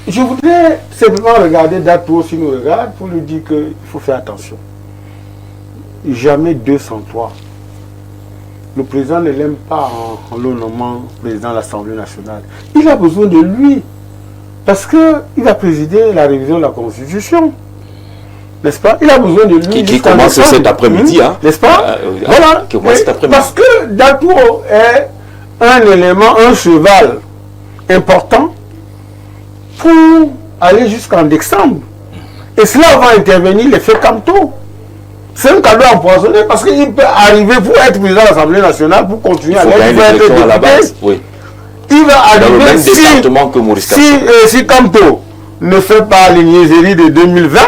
je voudrais simplement regarder Dato si nous regarde pour lui dire qu'il faut faire attention. Jamais 203. Le président ne l'aime pas en le nommant président de l'Assemblée nationale. Il a besoin de lui parce qu'il va présider la révision de la Constitution. N'est-ce pas? Il a besoin de lui. Qui commence cet après-midi. N'est-ce pas? Voilà. Qui commence cet après-midi. Parce que Dato est un élément, un cheval important pour aller jusqu'en décembre. Et cela va intervenir l'effet Camto. C'est un cadeau empoisonné parce qu'il peut arriver pour être président de l'Assemblée nationale pour continuer à être député. Oui. Il va arriver si Camto ne fait pas les niaiseries de 2020,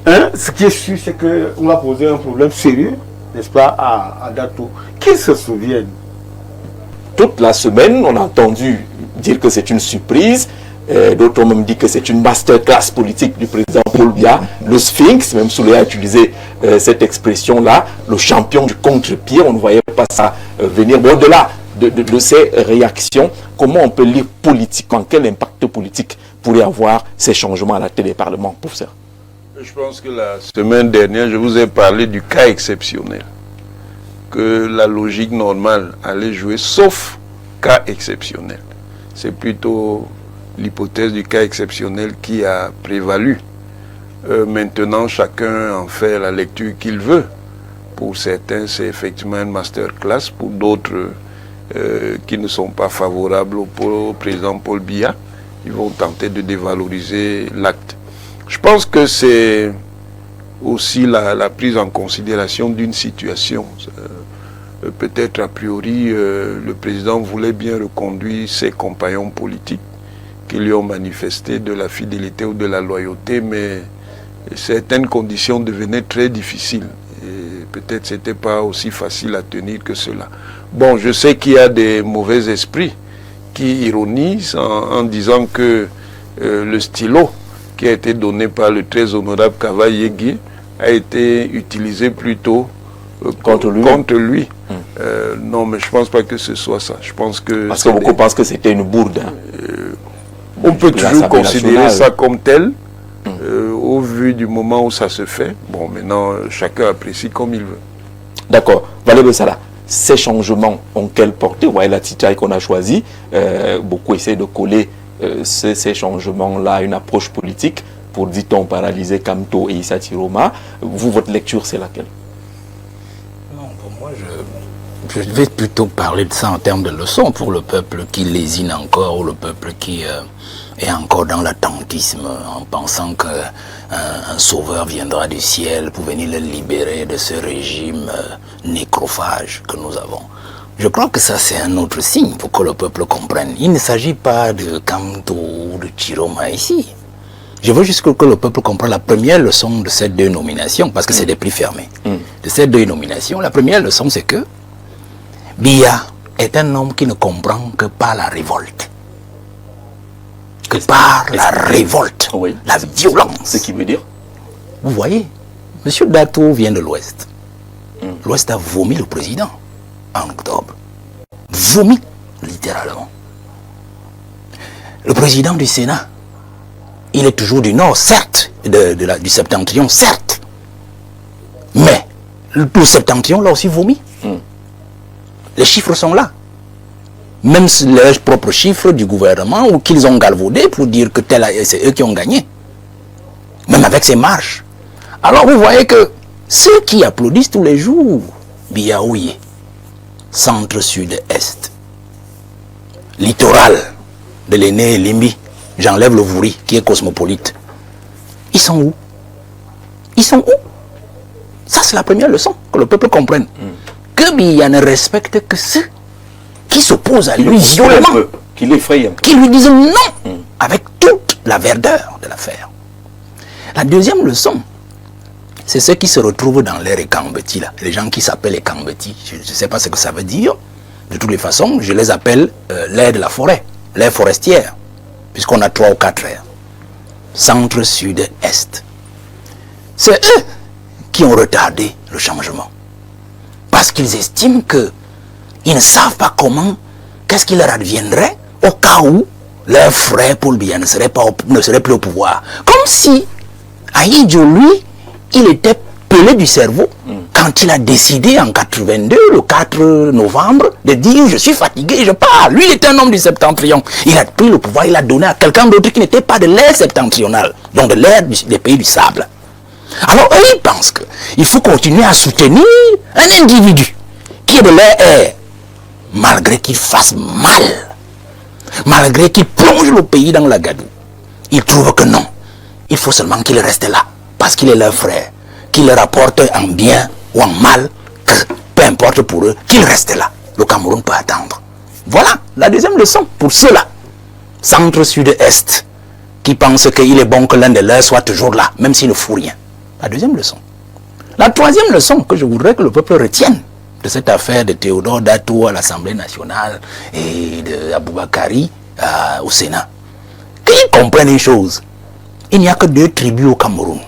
hein, ce qui est sûr, c'est qu'on va poser un problème sérieux, n'est-ce pas, à Dato. Qui se souvienne? Toute la semaine, on a entendu dire que c'est une surprise. D'autres ont même dit que c'est une masterclass politique du président Paul Biya, le Sphinx, même Souley a utilisé cette expression-là, le champion du contre-pied, on ne voyait pas ça venir. Mais au-delà de ces réactions, comment on peut lire politiquement, quel impact politique pourrait avoir ces changements à la tête des parlements, professeur? Je pense que la semaine dernière, je vous ai parlé du cas exceptionnel, que la logique normale allait jouer, sauf cas exceptionnel. C'est plutôt l'hypothèse du cas exceptionnel qui a prévalu. Maintenant, chacun en fait la lecture qu'il veut. Pour certains, c'est effectivement une masterclass. Pour d'autres qui ne sont pas favorables au président Paul Biya, ils vont tenter de dévaloriser l'acte. Je pense que c'est aussi la prise en considération d'une situation. Peut-être a priori, le président voulait bien reconduire ses compagnons politiques qui lui ont manifesté de la fidélité ou de la loyauté, mais certaines conditions devenaient très difficiles. Et peut-être ce n'était pas aussi facile à tenir que cela. Bon, je sais qu'il y a des mauvais esprits qui ironisent en disant que le stylo qui a été donné par le très honorable Kava Yegui a été utilisé plutôt contre lui. Non, mais je ne pense pas que ce soit ça. Je pense que parce que beaucoup pensent que c'était une bourde. Hein. On peut toujours considérer ça comme tel, au vu du moment où ça se fait. Bon, maintenant, chacun apprécie comme il veut. D'accord. Valé Bessala, ces changements ont quelle portée? Ouais, la titaille qu'on a choisie, beaucoup essaient de coller ces changements-là à une approche politique pour, dit-on, paralyser Camto et Issa Tiroma. Vous, votre lecture, c'est laquelle? Non, pour moi, je vais plutôt parler de ça en termes de leçons pour le peuple qui lésine encore, ou le peuple qui est encore dans l'attentisme en pensant qu'un sauveur viendra du ciel pour venir le libérer de ce régime nécrophage que nous avons. Je crois que ça, c'est un autre signe pour que le peuple comprenne. Il ne s'agit pas de Camto ou de Tiroma ici. Je veux juste que le peuple comprenne la première leçon de ces deux nominations, parce que c'est des prix fermés. De ces deux nominations, la première leçon, c'est que Biya est un homme qui ne comprend que par la révolte. Que par la révolte, oui, la violence. Ce qui veut dire? Vous voyez, M. Dato vient de l'Ouest. L'Ouest a vomi le président en octobre. Vomi, littéralement. Le président du Sénat, il est toujours du Nord, certes, du Septentrion, certes. Mais le Septentrion l'a aussi vomi. Les chiffres sont là. Même les propres chiffres du gouvernement ou qu'ils ont galvaudé pour dire que c'est eux qui ont gagné. Même avec ces marches. Alors vous voyez que ceux qui applaudissent tous les jours, Biyaouye, centre, sud, est, littoral de l'aîné Limbi, j'enlève le Vouri qui est cosmopolite. Ils sont où? Ils sont où? Ça c'est la première leçon, que le peuple comprenne. Que Biya ne respecte que ceux qui s'opposent à lui violemment, qui l'effraie, qui lui disent non, avec toute la verdeur de l'affaire. La deuxième leçon, c'est ceux qui se retrouvent dans l'air Ekambeti, là, les gens qui s'appellent Ekambeti. Je ne sais pas ce que ça veut dire. De toutes les façons, je les appelle l'air de la forêt, l'air forestière, puisqu'on a 3 ou 4 airs. Centre, sud, est. C'est eux qui ont retardé le changement. Parce qu'ils estiment qu'ils ne savent pas comment, qu'est-ce qui leur adviendrait au cas où leur frère Paul Biya ne serait plus au pouvoir. Comme si Ahidjo, lui, il était pelé du cerveau quand il a décidé en 82, le 4 novembre, de dire je suis fatigué, je pars. Lui, il était un homme du septentrion. Il a pris le pouvoir, il l'a donné à quelqu'un d'autre qui n'était pas de l'ère septentrionale, donc de l'ère des pays du sable. Alors eux, ils pensent qu'il faut continuer à soutenir un individu qui est de leur ère, malgré qu'il fasse mal, malgré qu'il plonge le pays dans la gadoue. Ils trouvent que non, il faut seulement qu'il reste là, parce qu'il est leur frère, qu'il le rapporte en bien ou en mal, peu importe pour eux, qu'il reste là. Le Cameroun peut attendre. Voilà la deuxième leçon pour ceux-là, centre, sud, est, qui pensent qu'il est bon que l'un de leurs soit toujours là, même s'il ne fout rien. La deuxième leçon. La troisième leçon que je voudrais que le peuple retienne de cette affaire de Théodore Datou à l'Assemblée nationale et de Aboubakari au Sénat, qu'ils comprennent une chose. Il n'y a que 2 tribus au Cameroun.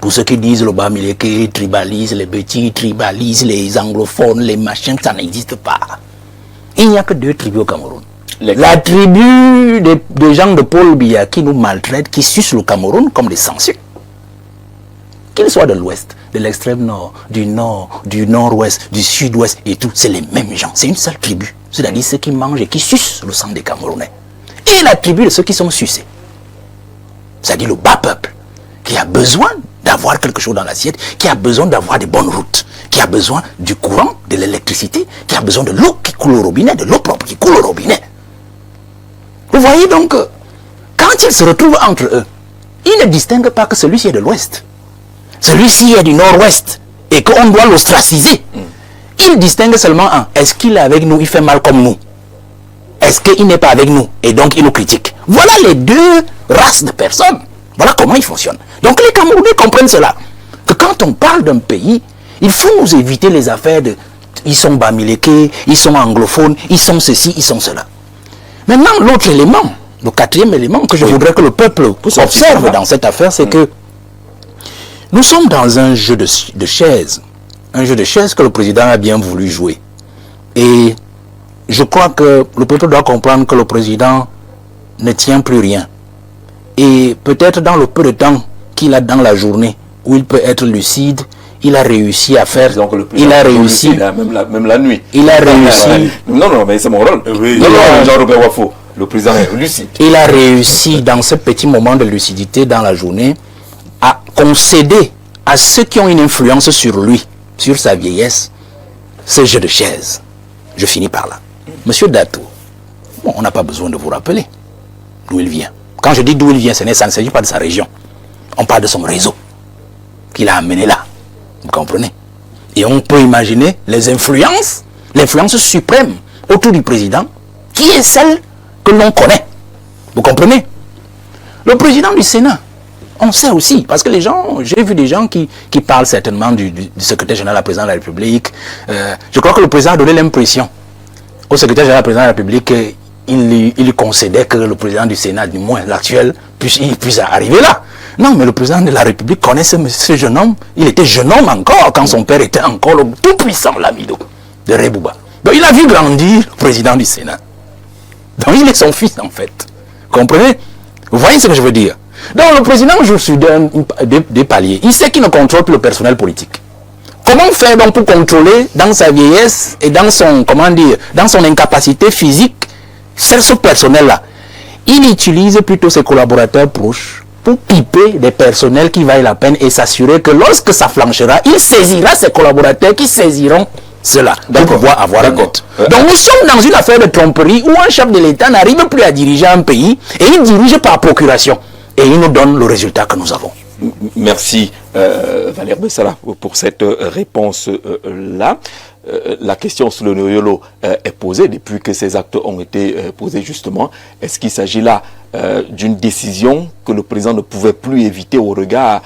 Pour ceux qui disent le Bamileke tribalise, les petits tribalisent, les anglophones, les machins, ça n'existe pas. Il n'y a que 2 tribus au Cameroun. La tribu des gens de Paul Biya qui nous maltraitent, qui sucent le Cameroun comme des sangsues. Qu'ils soient de l'ouest, de l'extrême nord, du nord-ouest, du sud-ouest et tout, c'est les mêmes gens. C'est une seule tribu. C'est-à-dire ceux qui mangent et qui sucent le sang des Camerounais. Et la tribu de ceux qui sont sucés. C'est-à-dire le bas peuple, qui a besoin d'avoir quelque chose dans l'assiette, qui a besoin d'avoir des bonnes routes, qui a besoin du courant, de l'électricité, qui a besoin de l'eau qui coule au robinet, de l'eau propre qui coule au robinet. Vous voyez donc, quand ils se retrouvent entre eux, ils ne distinguent pas que celui-ci est de l'ouest, celui-ci est du nord-ouest, et qu'on doit l'ostraciser. Ils distinguent seulement un. Est-ce qu'il est avec nous, il fait mal comme nous? Est-ce qu'il n'est pas avec nous, et donc il nous critique? Voilà les 2 races de personnes. Voilà comment ils fonctionnent. Donc les Camerounais comprennent cela. Que quand on parle d'un pays, il faut nous éviter les affaires de ils sont bamileke, ils sont anglophones, ils sont ceci, ils sont cela. Maintenant, l'autre élément, le 4e élément que je voudrais que le peuple observe dans cette affaire, c'est que nous sommes dans un jeu de chaises. Un jeu de chaises que le président a bien voulu jouer. Et je crois que le peuple doit comprendre que le président ne tient plus rien. Et peut-être dans le peu de temps qu'il a dans la journée, où il peut être lucide, il a réussi à faire... Donc le il a réussi... Lucide, même la nuit. Il a réussi... Non, mais c'est mon rôle. Oui. Jean-Robert Wafo, le président est lucide. Il a réussi, dans ce petit moment de lucidité dans la journée, à concéder à ceux qui ont une influence sur lui, sur sa vieillesse, ce jeu de chaises. Je finis par là. Monsieur Datou, bon, on n'a pas besoin de vous rappeler d'où il vient. Quand je dis d'où il vient, ça ne s'agit pas de sa région. On parle de son réseau qu'il a amené là. Vous comprenez? Et on peut imaginer les influences, l'influence suprême autour du président, qui est celle que l'on connaît. Vous comprenez? Le président du Sénat, on sait aussi, parce que les gens, j'ai vu des gens qui parlent certainement du secrétaire général, la présidente de la République. Je crois que le président a donné l'impression au secrétaire général, la présidente de la République, il lui concédait que le président du Sénat, du moins l'actuel, puisse arriver là. Non, mais le président de la République connaît ce jeune homme. Il était jeune homme encore quand son père était encore le tout-puissant Lamido de Rebouba. Donc il a vu grandir le président du Sénat. Donc il est son fils en fait. Vous comprenez? Vous voyez ce que je veux dire? Donc le président joue sur des paliers. Il sait qu'il ne contrôle plus le personnel politique. Comment faire donc pour contrôler dans sa vieillesse et dans son, dans son incapacité physique, ce personnel-là? Il utilise plutôt ses collaborateurs proches pour piper des personnels qui valent la peine et s'assurer que lorsque ça flanchera, il saisira ses collaborateurs qui saisiront cela pour pouvoir avoir un vote. Donc nous sommes dans une affaire de tromperie où un chef de l'État n'arrive plus à diriger un pays et il dirige par procuration. Et il nous donne le résultat que nous avons. Merci Valère Bessala pour cette réponse-là. La question sur le Noyolo est posée depuis que ces actes ont été posés justement. Est-ce qu'il s'agit là d'une décision que le président ne pouvait plus éviter au regard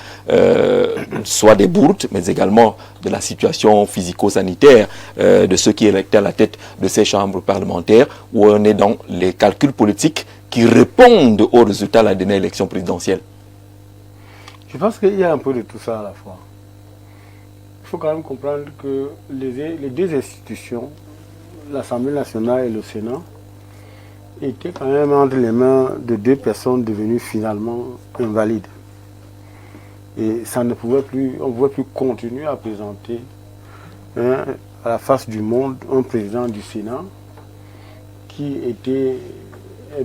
soit des bourdes, mais également de la situation physico-sanitaire de ceux qui électaient à la tête de ces chambres parlementaires, où on est dans les calculs politiques qui répondent aux résultats de la dernière élection présidentielle? Je pense qu'il y a un peu de tout ça à la fois. Il faut quand même comprendre que les 2 institutions, l'Assemblée nationale et le Sénat, était quand même entre les mains de deux personnes devenues finalement invalides. Et ça ne pouvait plus, on ne pouvait plus continuer à présenter à la face du monde un président du Sénat qui était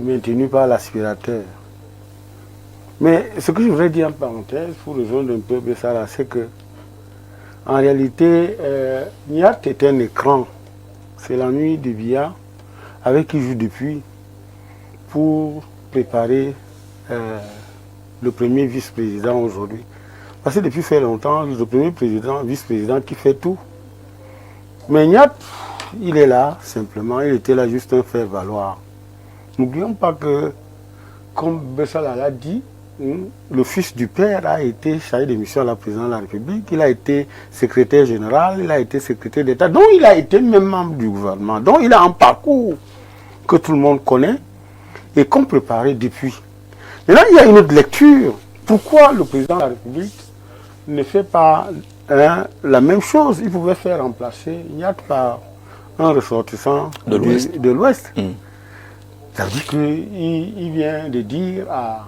maintenu par l'aspirateur. Mais ce que je voudrais dire en parenthèse, pour rejoindre un peu Bessara, c'est que en réalité, Niat est un écran. C'est la nuit de Biya avec qui joue depuis pour préparer le premier vice-président aujourd'hui. Parce que depuis fait longtemps, le premier président, vice-président qui fait tout. Mais Niat, il est là simplement, il était là juste un faire-valoir. N'oublions pas que, comme Bessala l'a dit, le fils du père a été chargé de mission à la présidence de la République, il a été secrétaire général, il a été secrétaire d'État, donc il a été même membre du gouvernement. Donc il a un parcours que tout le monde connaît et qu'on préparait depuis. Maintenant, il y a une autre lecture. Pourquoi le président de la République ne fait pas la même chose? Il pouvait faire remplacer Niat par un ressortissant de l'Ouest. Ça veut dire qu'il vient de dire à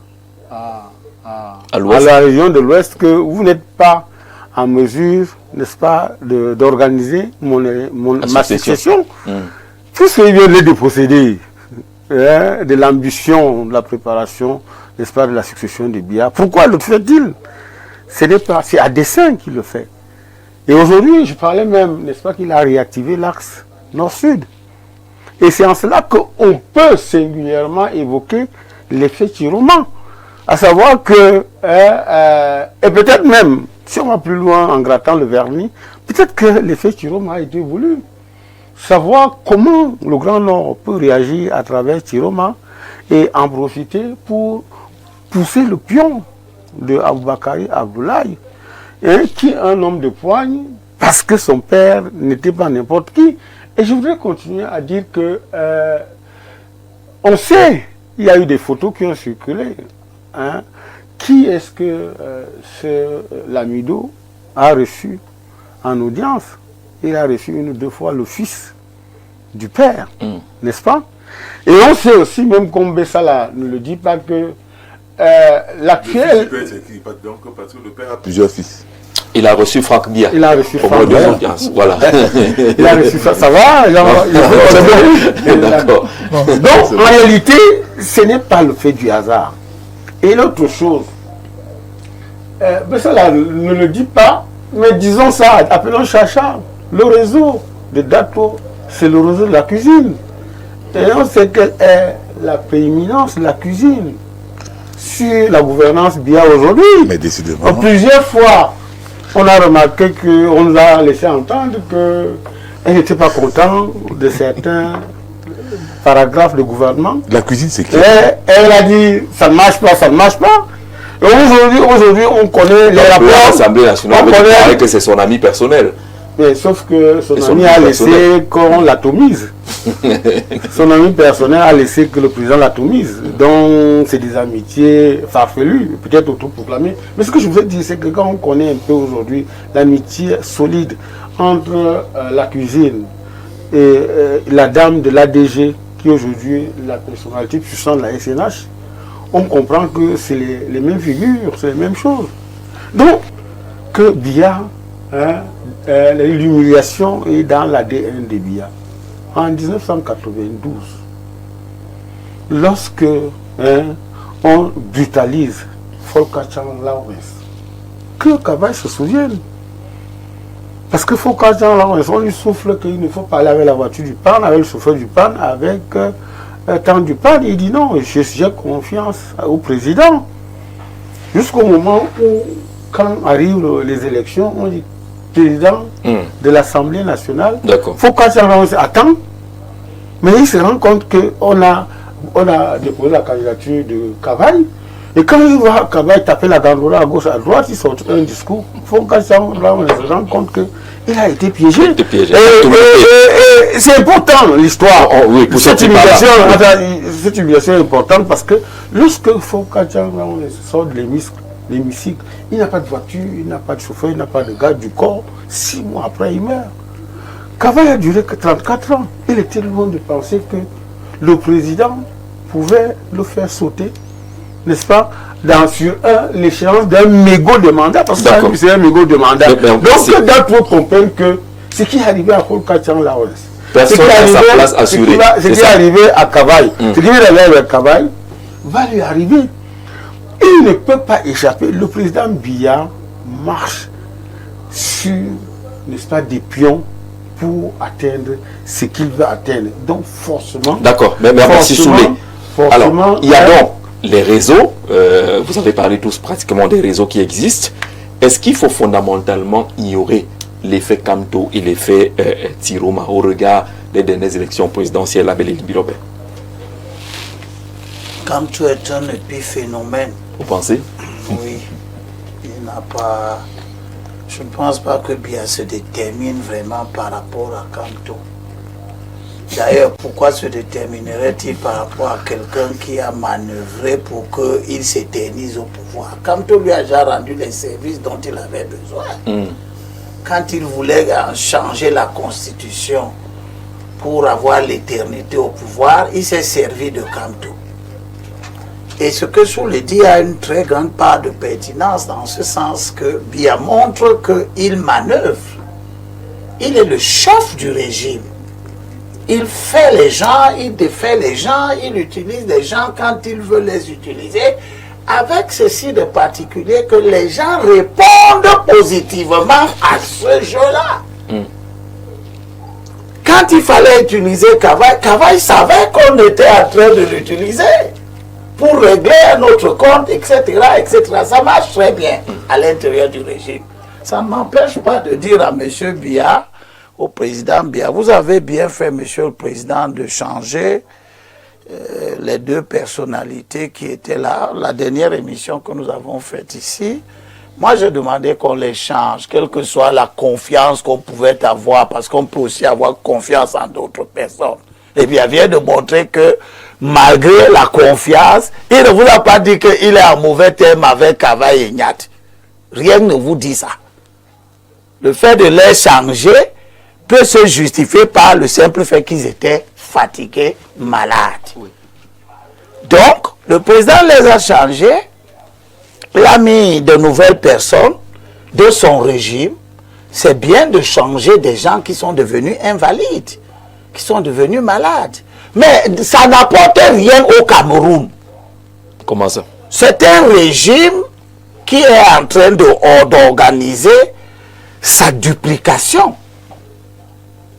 la région de l'Ouest que vous n'êtes pas en mesure, n'est-ce pas, d'organiser ma succession. Puisqu'il vient de déposséder de l'ambition, de la préparation, n'est-ce pas, de la succession de Biya. Pourquoi le fait-il? Ce n'est pas, c'est à dessein qu'il le fait. Et aujourd'hui, je parlais même, n'est-ce pas, qu'il a réactivé l'axe nord-sud. Et c'est en cela qu'on peut singulièrement évoquer l'effet Chiroma. À savoir que, et peut-être même, si on va plus loin en grattant le vernis, peut-être que l'effet Chiroma a été voulu. Savoir comment le Grand Nord peut réagir à travers Chiroma et en profiter pour pousser le pion de Aboubakari Abdoulaye, qui est un homme de poigne, parce que son père n'était pas n'importe qui. Et je voudrais continuer à dire que on sait, il y a eu des photos qui ont circulé. Qui est-ce que Lamido a reçu en audience? Il a reçu une ou deux fois le fils du père, n'est-ce pas? Et on sait aussi, même comme Bessala ne le dit pas, que l'actuel... Donc, parce que le père a plusieurs fils. Il a reçu Franck Biya. Il a reçu Franck Biya. Voilà. Il a reçu ça va. D'accord. Donc, en réalité, ce n'est pas le fait du hasard. Et l'autre chose, Bessala ne le dit pas, mais disons ça, appelons Chacha, le réseau de Dato, c'est le réseau de la cuisine. Et on sait quelle est la prééminence de la cuisine sur la gouvernance Biya aujourd'hui. Mais décidément. Plusieurs fois, on a remarqué qu'on nous a laissé entendre qu'elle n'était pas contente de certains paragraphes de gouvernement. La cuisine, c'est clair. Elle a dit, ça ne marche pas, ça ne marche pas. Et aujourd'hui, on connaît les rapports. L'Assemblée nationale paraît que c'est son ami personnel. Mais sauf que son ami a laissé qu'on l'atomise. Son ami personnel a laissé que le président l'atomise. Donc, c'est des amitiés farfelues, peut-être autoproclamées. Mais ce que je voulais dire, c'est que quand on connaît un peu aujourd'hui l'amitié solide entre la cuisine et la dame de l'ADG, qui est aujourd'hui la personnalité puissante de la SNH, on comprend que c'est les mêmes figures, c'est les mêmes choses. Donc, que Biya, l'humiliation est dans l'ADN de Biya. En 1992, lorsque on brutalise Folketchang Lawrence, que Kavaï se souvienne. Parce que Folketchang Lawrence, on lui souffle qu'il ne faut pas aller avec la voiture du PAN, avec le chauffeur du PAN, avec tant du PAN. Il dit non, j'ai confiance au président. Jusqu'au moment où, quand arrivent les élections, on dit président de l'Assemblée nationale, Folketchang Lawrence attend, mais il se rend compte qu'on a déposé la candidature de Kavaï. Et quand il voit Kavaï taper la gandola à gauche, à droite, il sort un discours. Folketchang Lawrence se rend compte qu'il a été piégé. Et c'est important l'histoire. Cette humiliation est importante parce que lorsque Folketchang Lawrence sort de l'hémicycle, il n'a pas de voiture, il n'a pas de chauffeur, il n'a pas de garde du corps. 6 mois après, il meurt. Kavaï a duré que 34 ans. Il était loin de penser que le président pouvait le faire sauter, n'est-ce pas, sur l'échéance d'un mégot de mandat, parce que c'est un mégot de mandat. Donc, d'autres comprennent que ce qui est arrivé à Kolkatian Lawrence, ce qui est arrivé à Kavaï, ce qui est arrivé à Kavaï, va lui arriver. Il ne peut pas échapper. Le président Biya marche sur, n'est-ce pas, des pions pour atteindre ce qu'il veut atteindre. Donc forcément... D'accord, mais merci Soulé. Alors, il y a donc les réseaux, vous avez parlé tous pratiquement des réseaux qui existent. Est-ce qu'il faut fondamentalement ignorer l'effet Kamto et l'effet Tiroma au regard des dernières élections présidentielles à Bélé-Bilobé? Kamto est un épiphénomène. Vous pensez? Oui. Il n'a pas... Je ne pense pas que Biya se détermine vraiment par rapport à Kamto. D'ailleurs, pourquoi se déterminerait-il par rapport à quelqu'un qui a manœuvré pour qu'il s'éternise au pouvoir? Kamto lui a déjà rendu les services dont il avait besoin. Quand il voulait changer la constitution pour avoir l'éternité au pouvoir, il s'est servi de Kamto. Et ce que Soulé dit a une très grande part de pertinence dans ce sens que Biya montre qu'il manœuvre. Il est le chef du régime. Il fait les gens, il défait les gens, il utilise les gens quand il veut les utiliser, avec ceci de particulier que les gens répondent positivement à ce jeu-là. Quand il fallait utiliser Kavaï, Kavaï savait qu'on était en train de l'utiliser pour régler un autre compte, etc., etc. Ça marche très bien à l'intérieur du régime. Ça ne m'empêche pas de dire à M. Biya, au président Biya, vous avez bien fait, monsieur le président, de changer les deux personnalités qui étaient là. La dernière émission que nous avons faite ici, moi j'ai demandé qu'on les change, quelle que soit la confiance qu'on pouvait avoir, parce qu'on peut aussi avoir confiance en d'autres personnes. Et bien, il vient de montrer que malgré la confiance, il ne vous a pas dit qu'il est en mauvais terme avec Kavaï et Nyat. Rien ne vous dit ça. Le fait de les changer peut se justifier par le simple fait qu'ils étaient fatigués, malades. Oui. Donc, le président les a changés, il a mis de nouvelles personnes de son régime. C'est bien de changer des gens qui sont devenus invalides, qui sont devenus malades. Mais ça n'apporte rien au Cameroun. Comment ça? C'est un régime qui est en train d'organiser sa duplication.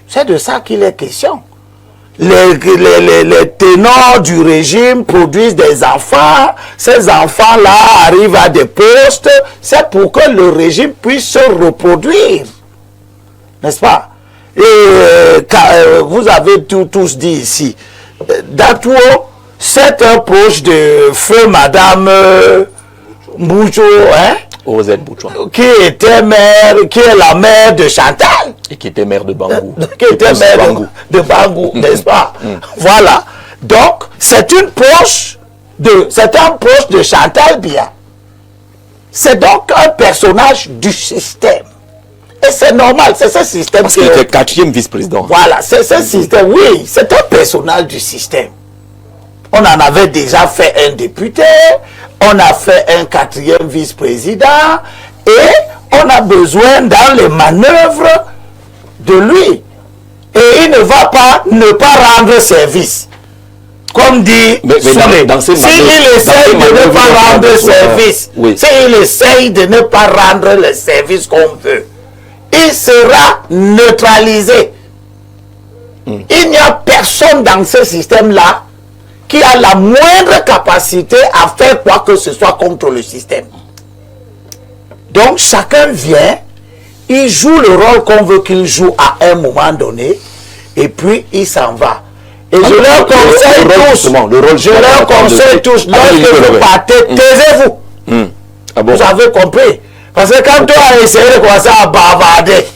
C'est de ça qu'il est question. Les ténors du régime produisent des enfants. Ces enfants-là arrivent à des postes. C'est pour que le régime puisse se reproduire. N'est-ce pas? Et vous avez tous dit ici, Datuo, c'est un proche de feu Madame Mboucho, hein? Rosette Bouchon. Qui était mère, qui est la mère de Chantal. Et qui était maire de Bangou. Qui était mère de Bangou, n'est-ce pas? Voilà. Donc, c'est un proche de Chantal Biya. C'est donc un personnage du système. Et c'est normal, c'est ce système. Parce qu'il était 4e vice-président. Voilà, c'est ce système, oui, c'est un personnage du système. On en avait déjà fait un député, on a fait un 4e vice-président, et on a besoin dans les manœuvres de lui. Et il ne va pas ne pas rendre service. Comme dit Soulé, s'il essaye de ne pas rendre service, s'il essaye de ne pas rendre le service qu'on veut, il sera neutralisé. Il n'y a personne dans ce système-là qui a la moindre capacité à faire quoi que ce soit contre le système. Donc chacun vient, il joue le rôle qu'on veut qu'il joue à un moment donné, et puis il s'en va. Et je leur conseille tous, lorsque vous partez, taisez-vous. Ah bon? Vous avez compris? Parce que quand on a essayé de commencer à bavarder,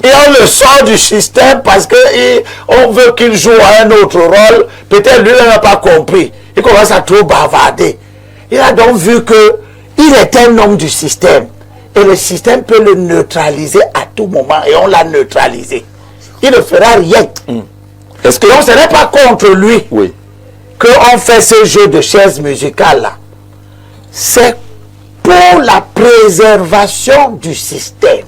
et on le sort du système parce qu'on veut qu'il joue un autre rôle, peut-être lui n'a pas compris. Il commence à trop bavarder. Il a donc vu qu'il est un homme du système. Et le système peut le neutraliser à tout moment. Et on l'a neutralisé. Il ne fera rien. Est-ce que... Donc ce n'est pas contre lui Oui. qu'on fait ce jeu de chaises musicales-là. C'est pour la préservation du système.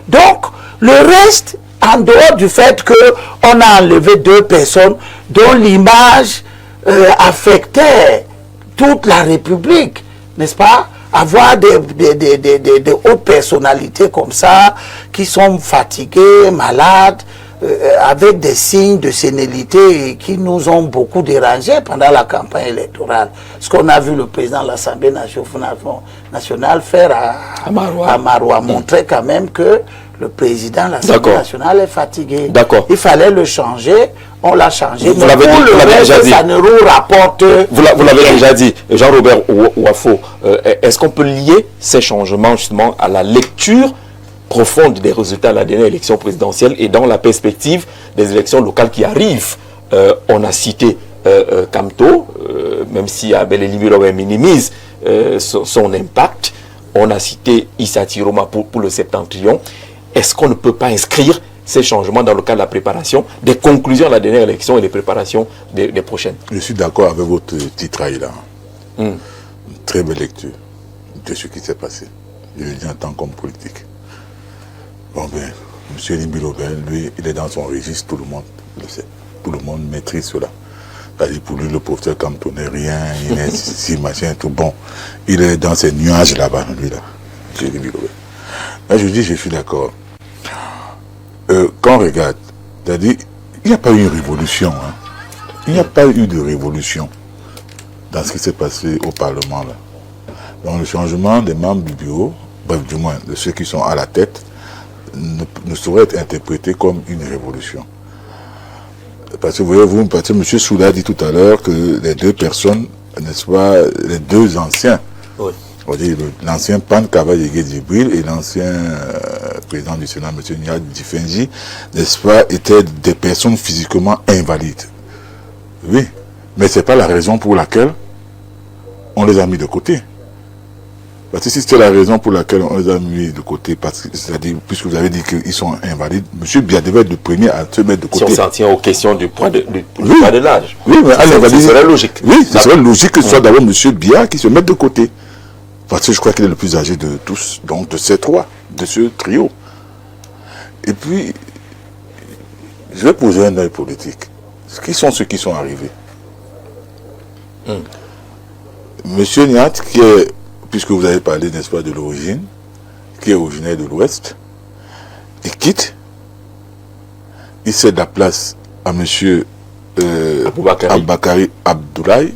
Donc, le reste, en dehors du fait qu'on a enlevé 2 personnes dont l'image affectait toute la République, n'est-ce pas? Avoir des hautes personnalités comme ça, qui sont fatiguées, malades, avec des signes de sénilité qui nous ont beaucoup dérangés pendant la campagne électorale. Ce qu'on a vu le président de l'Assemblée nationale faire à Maroua montrait quand même que le président de l'Assemblée nationale est fatigué. Il fallait le changer, on l'a changé. Vous l'avez dit, ça ne nous rapporte... Vous l'avez déjà dit, Jean-Robert Ouafo, est-ce qu'on peut lier ces changements justement à la lecture profonde des résultats de la dernière élection présidentielle et dans la perspective des élections locales qui arrivent? On a cité Kamto, même si Abel Elibiro minimise son impact. On a cité Issa Tiroma pour le septentrion. Est-ce qu'on ne peut pas inscrire ces changements dans le cadre de la préparation des conclusions de la dernière élection et des préparations des prochaines? Je suis d'accord avec votre titraille là. Une très belle lecture de ce qui s'est passé. Je le dis en tant qu'homme politique. Bon ben, M. Limbilobel, lui, il est dans son registre, tout le monde le sait. Tout le monde maîtrise cela. C'est-à-dire pour lui, le professeur Kamto n'est rien, il est si machin, tout bon. Il est dans ces nuages là-bas, lui là. M. Limbilobel. Là, je dis, je suis d'accord. Quand on regarde, c'est-à-dire, il n'y a pas eu une révolution. Hein. Il n'y a pas eu de révolution dans ce qui s'est passé au Parlement là. Donc le changement des membres du bureau, bref, du moins de ceux qui sont à la tête, ne saurait être interprété comme une révolution. Parce que voyez-vous, parce que M. Soula a dit tout à l'heure que les 2 personnes, n'est-ce pas, les 2 anciens, oui. L'ancien Pan Kavaye Djibril et l'ancien président du Sénat, M. Niad Difenji, n'est-ce pas, étaient des personnes physiquement invalides. Oui, mais ce n'est pas la raison pour laquelle on les a mis de côté. Parce que si c'était la raison pour laquelle on les a mis de côté, c'est-à-dire, puisque vous avez dit qu'ils sont invalides, M. Bia devait être le premier à se mettre de côté. Si on s'en tient aux questions du poids de l'âge. Oui, mais ce serait logique. Oui, ce serait logique que ce soit d'abord M. Bia qui se mette de côté. Parce que je crois qu'il est le plus âgé de tous, donc de ces 3, de ce trio. Et puis, je vais poser un œil politique. Qui sont ceux qui sont arrivés? Monsieur Niat, qui est, puisque vous avez parlé, n'est-ce pas, de l'origine, qui est originaire de l'Ouest, il quitte, il cède la place à monsieur Aboubakari Abdoulaye.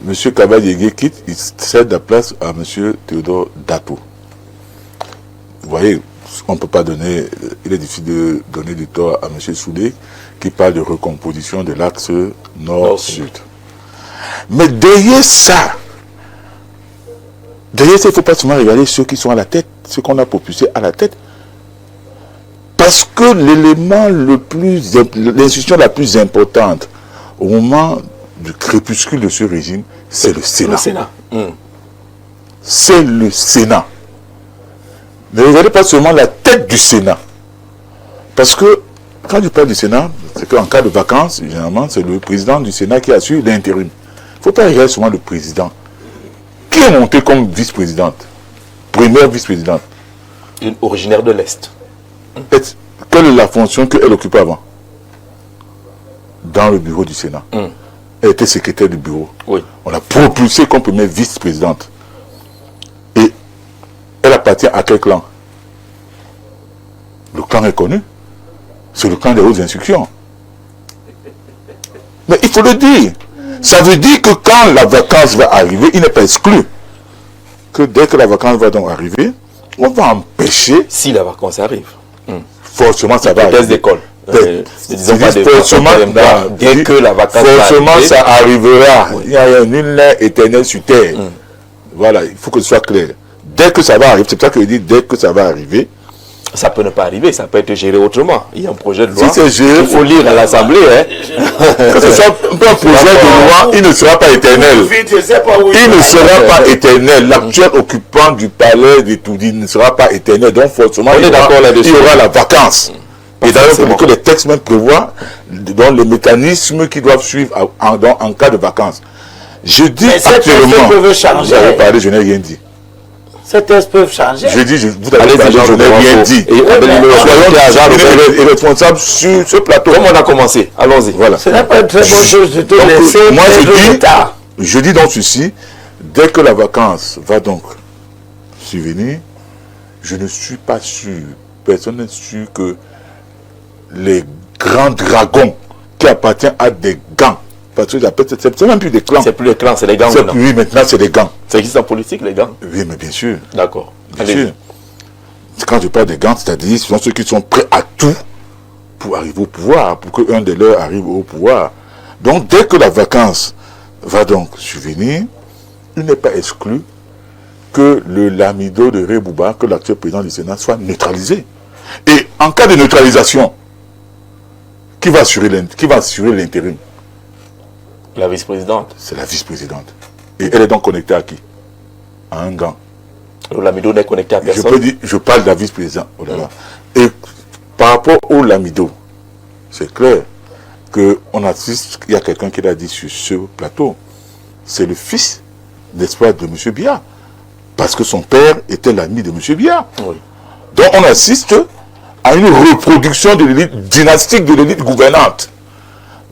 Monsieur Kaba-Yégué quitte, il cède la place à monsieur Théodore Dato. Vous voyez, on ne peut pas donner, il est difficile de donner du tort à monsieur Soudé qui parle de recomposition de l'axe nord-sud. Mais derrière ça, il ne faut pas seulement regarder ceux qui sont à la tête, ceux qu'on a propulsés à la tête. Parce que l'élément l'institution la plus importante au moment du crépuscule de ce régime, c'est le Sénat. C'est le Sénat. Ne regardez pas seulement la tête du Sénat. Parce que quand je parle du Sénat, c'est qu'en cas de vacances, généralement, c'est le président du Sénat qui assure l'intérim. Il ne faut pas regarder seulement le président. Qui est monté comme vice-présidente? Première vice-présidente. Une originaire de l'Est. Quelle est la fonction qu'elle occupait avant? Dans le bureau du Sénat. Elle était secrétaire du bureau. Oui. On l'a propulsée comme première vice-présidente. Et elle appartient à quel clan? Le clan est connu. C'est le clan des hautes instructions. Mais il faut le dire. Ça veut dire que quand la vacance va arriver, il n'est pas exclu que dès que la vacance va donc arriver, on va empêcher... Si la vacance arrive. Forcément, ça va arriver. d'école. Disons pas forcément, dès que la vacance forcément arriver, ça arrivera. Oui. Il n'y a nul n'est éternel sur terre. Voilà, il faut que ce soit clair. Dès que ça va arriver, c'est pour ça que je dis dès que ça va arriver. Ça peut ne pas arriver, ça peut être géré autrement. Il y a un projet de loi. Si c'est géré, il faut lire à l'Assemblée. Que ce soit un projet de loi, il ne sera pas éternel. Il ne sera pas éternel. L'actuel occupant du palais d'Etoudi ne sera pas éternel. Donc forcément, il y aura la vacance. Et d'ailleurs, que les textes même prévoient dans les mécanismes qui doivent suivre en cas de vacances. Je dis actuellement, vous avez parlé, je n'ai rien dit. Ces textes peuvent changer. Je dis, vous avez parlé, je n'ai rien dit. Soyons irresponsables sur ce plateau. Comme on a commencé, allons-y. Voilà. Ce n'est pas une très bonne chose de te laisser. Moi, je dis donc ceci, dès que la vacance va donc survenir, je ne suis pas sûr, personne n'est sûr que les grands dragons qui appartiennent à des gangs, parce que c'est même plus des clans. C'est plus les clans, c'est les gangs maintenant. Oui, maintenant c'est des gangs. Ça existe en politique, les gangs? Oui, mais bien sûr. D'accord. Bien sûr. Quand je parle des gangs, c'est-à-dire ce sont ceux qui sont prêts à tout pour arriver au pouvoir, pour qu'un de leurs arrive au pouvoir. Donc dès que la vacance va donc survenir, il n'est pas exclu que le lamido de Rebouba, que l'actuel président du Sénat, soit neutralisé. Et en cas de neutralisation, qui va assurer l'intérim? La vice-présidente. C'est la vice-présidente. Et elle est donc connectée à qui? À un gang. Le lamido n'est connecté à personne. Je peux dire, je parle de la vice-présidente. Oh là là. Et par rapport au lamido, c'est clair qu'on assiste, il y a quelqu'un qui l'a dit sur ce plateau, c'est le fils, n'est-ce pas, de M. Biya. Parce que son père était l'ami de M. Biya. Oui. Donc on assiste à une reproduction de l'élite dynastique, de l'élite gouvernante.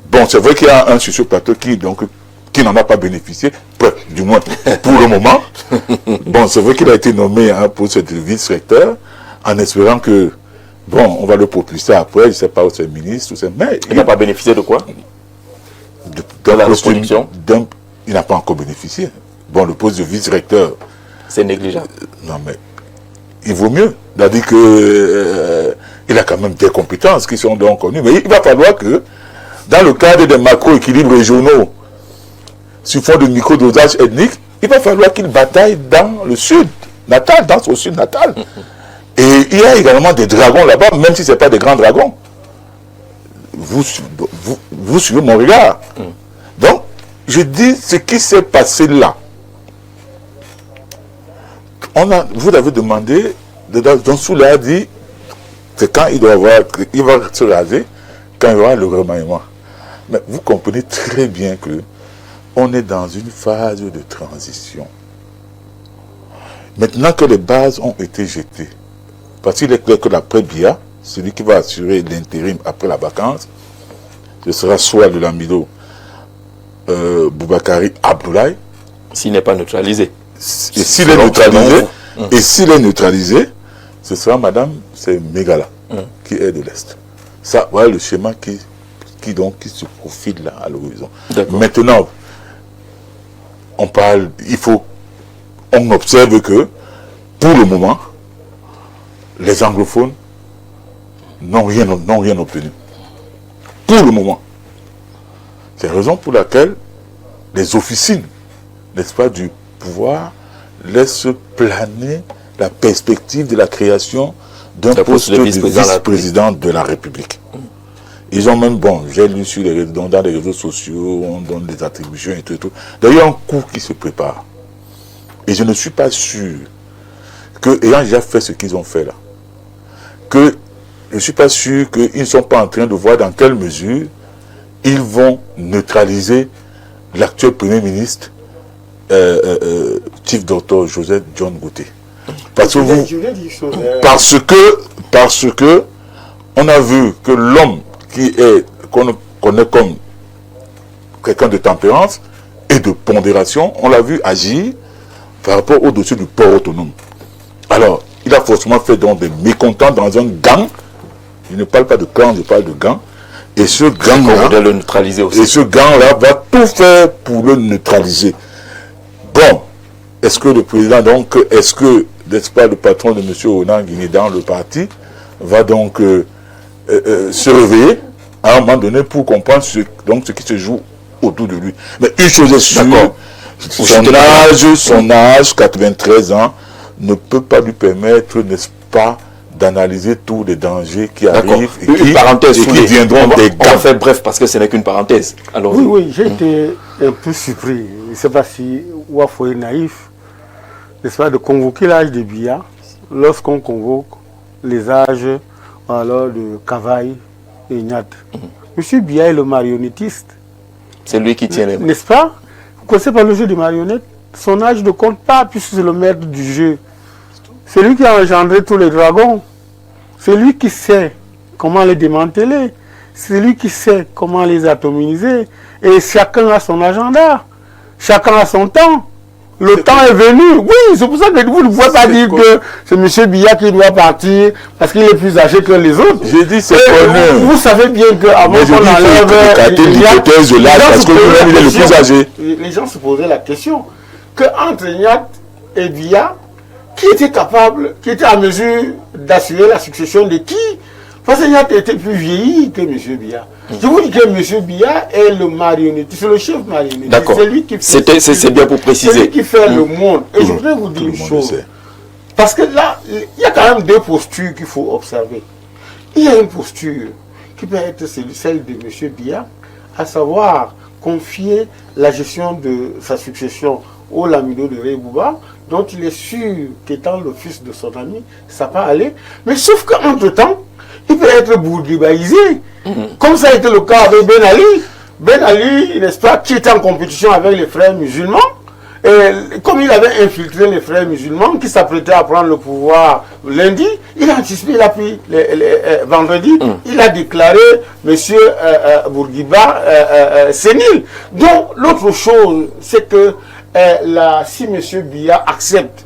Bon, c'est vrai qu'il y a un sur ce plateau qui n'en a pas bénéficié, du moins pour le moment. Bon, c'est vrai qu'il a été nommé pour ce vice-recteur, en espérant que, bon, on va le propulser après, je ne sais pas où c'est le ministre, mais il n'a pas bénéficié de quoi? De la reproduction. Il n'a pas encore bénéficié. Bon, le poste de vice-recteur. C'est négligeable. Non, mais il vaut mieux. C'est-à-dire qu'il a quand même des compétences qui sont donc connues. Mais il va falloir que, dans le cadre des macro-équilibres régionaux, sur fond de micro-dosage ethnique, il va falloir qu'il bataille dans le sud natal, dans son sud natal. Et il y a également des dragons là-bas, même si ce n'est pas des grands dragons. Vous suivez mon regard. Donc, je dis ce qui s'est passé là. Vous avez demandé, donc Soula a dit, c'est quand il va se raser, quand il y aura le remaniement. Mais vous comprenez très bien que on est dans une phase de transition. Maintenant que les bases ont été jetées, parce qu'il est clair que l'après Biya, celui qui va assurer l'intérim après la vacance, ce sera soit le lamido Boubakari Abdoulaye. S'il n'est pas neutralisé. Et s'il est neutralisé, ce sera madame, c'est Megala, qui est de l'Est. Ça, voilà le schéma qui se profile là à l'horizon. Maintenant, on observe que, pour le moment, les anglophones n'ont rien obtenu. Pour le moment. C'est la raison pour laquelle les officines, n'est-ce pas, du pouvoir laissent planer la perspective de la création d'un poste de vice-président de la République. Ils ont même, bon, j'ai lu dans les réseaux sociaux, on donne des attributions et tout. D'ailleurs, un coup qui se prépare. Et je ne suis pas sûr que, ayant déjà fait ce qu'ils ont fait là, que je ne suis pas sûr qu'ils ne sont pas en train de voir dans quelle mesure ils vont neutraliser l'actuel Premier ministre, Chief Dr. Joseph John Gauthier. Parce que on a vu que l'homme qu'on connaît comme quelqu'un de tempérance et de pondération, on l'a vu agir par rapport au dossier du port autonome. Alors, il a forcément fait donc des mécontents dans un gang. Je ne parle pas de clan, je parle de gang. Et ce gang-là va tout faire pour le neutraliser. Bon, est-ce que le président, donc, n'est-ce pas, le patron de M. Onang Guinée dans le parti, va donc se réveiller à un moment donné pour comprendre ce qui se joue autour de lui. Mais une chose est sûre, son âge, 93 ans, ne peut pas lui permettre, n'est-ce pas, d'analyser tous les dangers qui arrivent et qui viendront des gars. On va faire bref parce que ce n'est qu'une parenthèse. Alors, oui, j'ai été un peu surpris. Je ne sais pas si Wafo est naïf, n'est-ce pas, de convoquer l'âge de Biya lorsqu'on convoque les âges, alors de Cavaille et Ignat. Monsieur Biya est le marionnettiste. C'est lui qui tient les mains. N'est-ce pas? Vous connaissez pas le jeu de marionnettes? Son âge ne compte pas puisque c'est le maître du jeu. C'est lui qui a engendré tous les dragons. C'est lui qui sait comment les démanteler. C'est lui qui sait comment les atomiser. Et chacun a son agenda. Chacun a son temps. Le temps est venu. Oui, c'est pour ça que vous ne pouvez pas dire que c'est M. Biya qui doit partir parce qu'il est plus âgé que les autres. J'ai dit c'est honneur. Vous savez bien qu'avant qu'on enlève l'hypothèse de l'âge parce que lui-même il est le plus âgé. Les gens se posaient la question que entre Ignat et Biya, qui était capable, qui était à mesure d'assurer la succession de qui? Parce que Ignat était plus vieilli que M. Biya. Je vous dis que M. Biya est le marionnettiste, c'est le chef marionnettiste. D'accord. C'est lui qui fait. C'est bien pour préciser. C'est lui qui fait le monde. Et je voudrais vous dire une chose. Parce que là, il y a quand même deux postures qu'il faut observer. Il y a une posture qui peut être celle de M. Biya, à savoir confier la gestion de sa succession au Lamido de Reybouba, dont il est sûr qu'étant le fils de son ami, ça va aller. Mais sauf qu'entre-temps, il peut être bourguibaïsé, comme ça a été le cas avec Ben Ali. Ben Ali, n'est-ce pas, qui était en compétition avec les frères musulmans, et comme il avait infiltré les frères musulmans qui s'apprêtaient à prendre le pouvoir lundi, il a anticipé, il a pris vendredi, il a déclaré M. Bourguiba sénile. Donc l'autre chose, c'est que si M. Biya accepte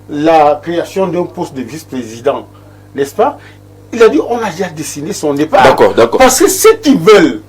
la création d'un poste de vice-président, n'est-ce pas, il a dit on a déjà dessiné son départ. D'accord, d'accord. Parce que ceux qui veulent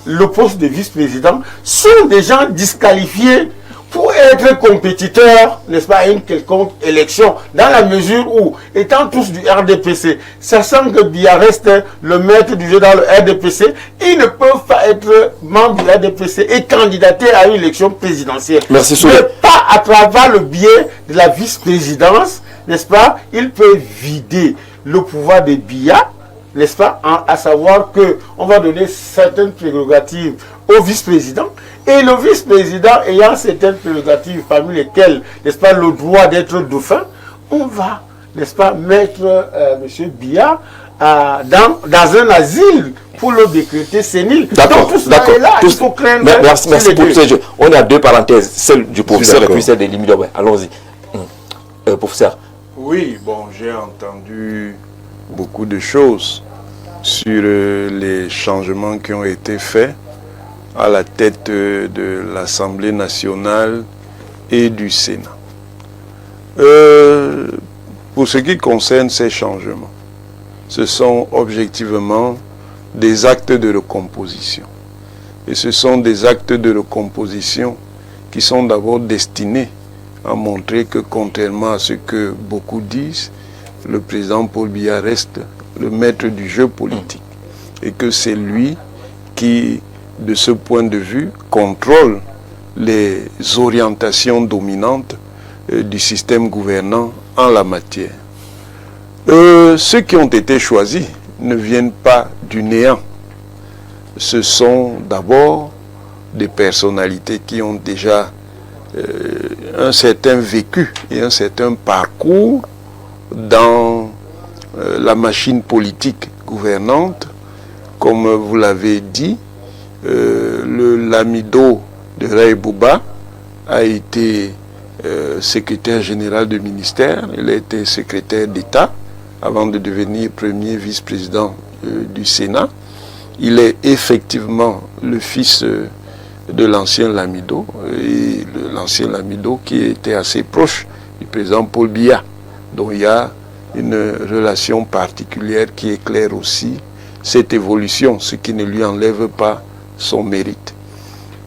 le poste de vice-président sont des gens disqualifiés pour être compétiteurs, n'est-ce pas, à une quelconque élection, dans la mesure où, étant tous du RDPC, sachant que Biya reste le maître du jeu dans le RDPC, ils ne peuvent pas être membres du RDPC et candidater à une élection présidentielle. Merci, Souley. Mais pas à travers le biais de la vice-présidence, n'est-ce pas, il peut vider le pouvoir de Biya, n'est-ce pas, à savoir qu'on va donner certaines prérogatives au vice-président, et le vice-président ayant certaines prérogatives, parmi lesquelles, n'est-ce pas, le droit d'être dauphin, on va, n'est-ce pas, mettre M. Biya dans un asile pour le décréter sénile. D'accord, d'accord. Il faut craindre. Merci pour ce jeu. On a deux parenthèses, celle du professeur et puis celle des limites. Allons-y. Professeur. Oui, bon, j'ai entendu beaucoup de choses sur les changements qui ont été faits à la tête de l'Assemblée nationale et du Sénat. Pour ce qui concerne ces changements, ce sont objectivement des actes de recomposition. Et ce sont des actes de recomposition qui sont d'abord destinés à montrer que, contrairement à ce que beaucoup disent, le président Paul Biya reste le maître du jeu politique. Et que c'est lui qui, de ce point de vue, contrôle les orientations dominantes du système gouvernant en la matière. Ceux qui ont été choisis ne viennent pas du néant. Ce sont d'abord des personnalités qui ont déjà un certain vécu et un certain parcours dans la machine politique gouvernante. Comme vous l'avez dit, le Lamido de Reybouba a été secrétaire général du ministère, il a été secrétaire d'État avant de devenir premier vice-président du Sénat. Il est effectivement le fils de l'ancien Lamido, et l'ancien Lamido qui était assez proche du président Paul Biya. Donc il y a une relation particulière qui éclaire aussi cette évolution, ce qui ne lui enlève pas son mérite.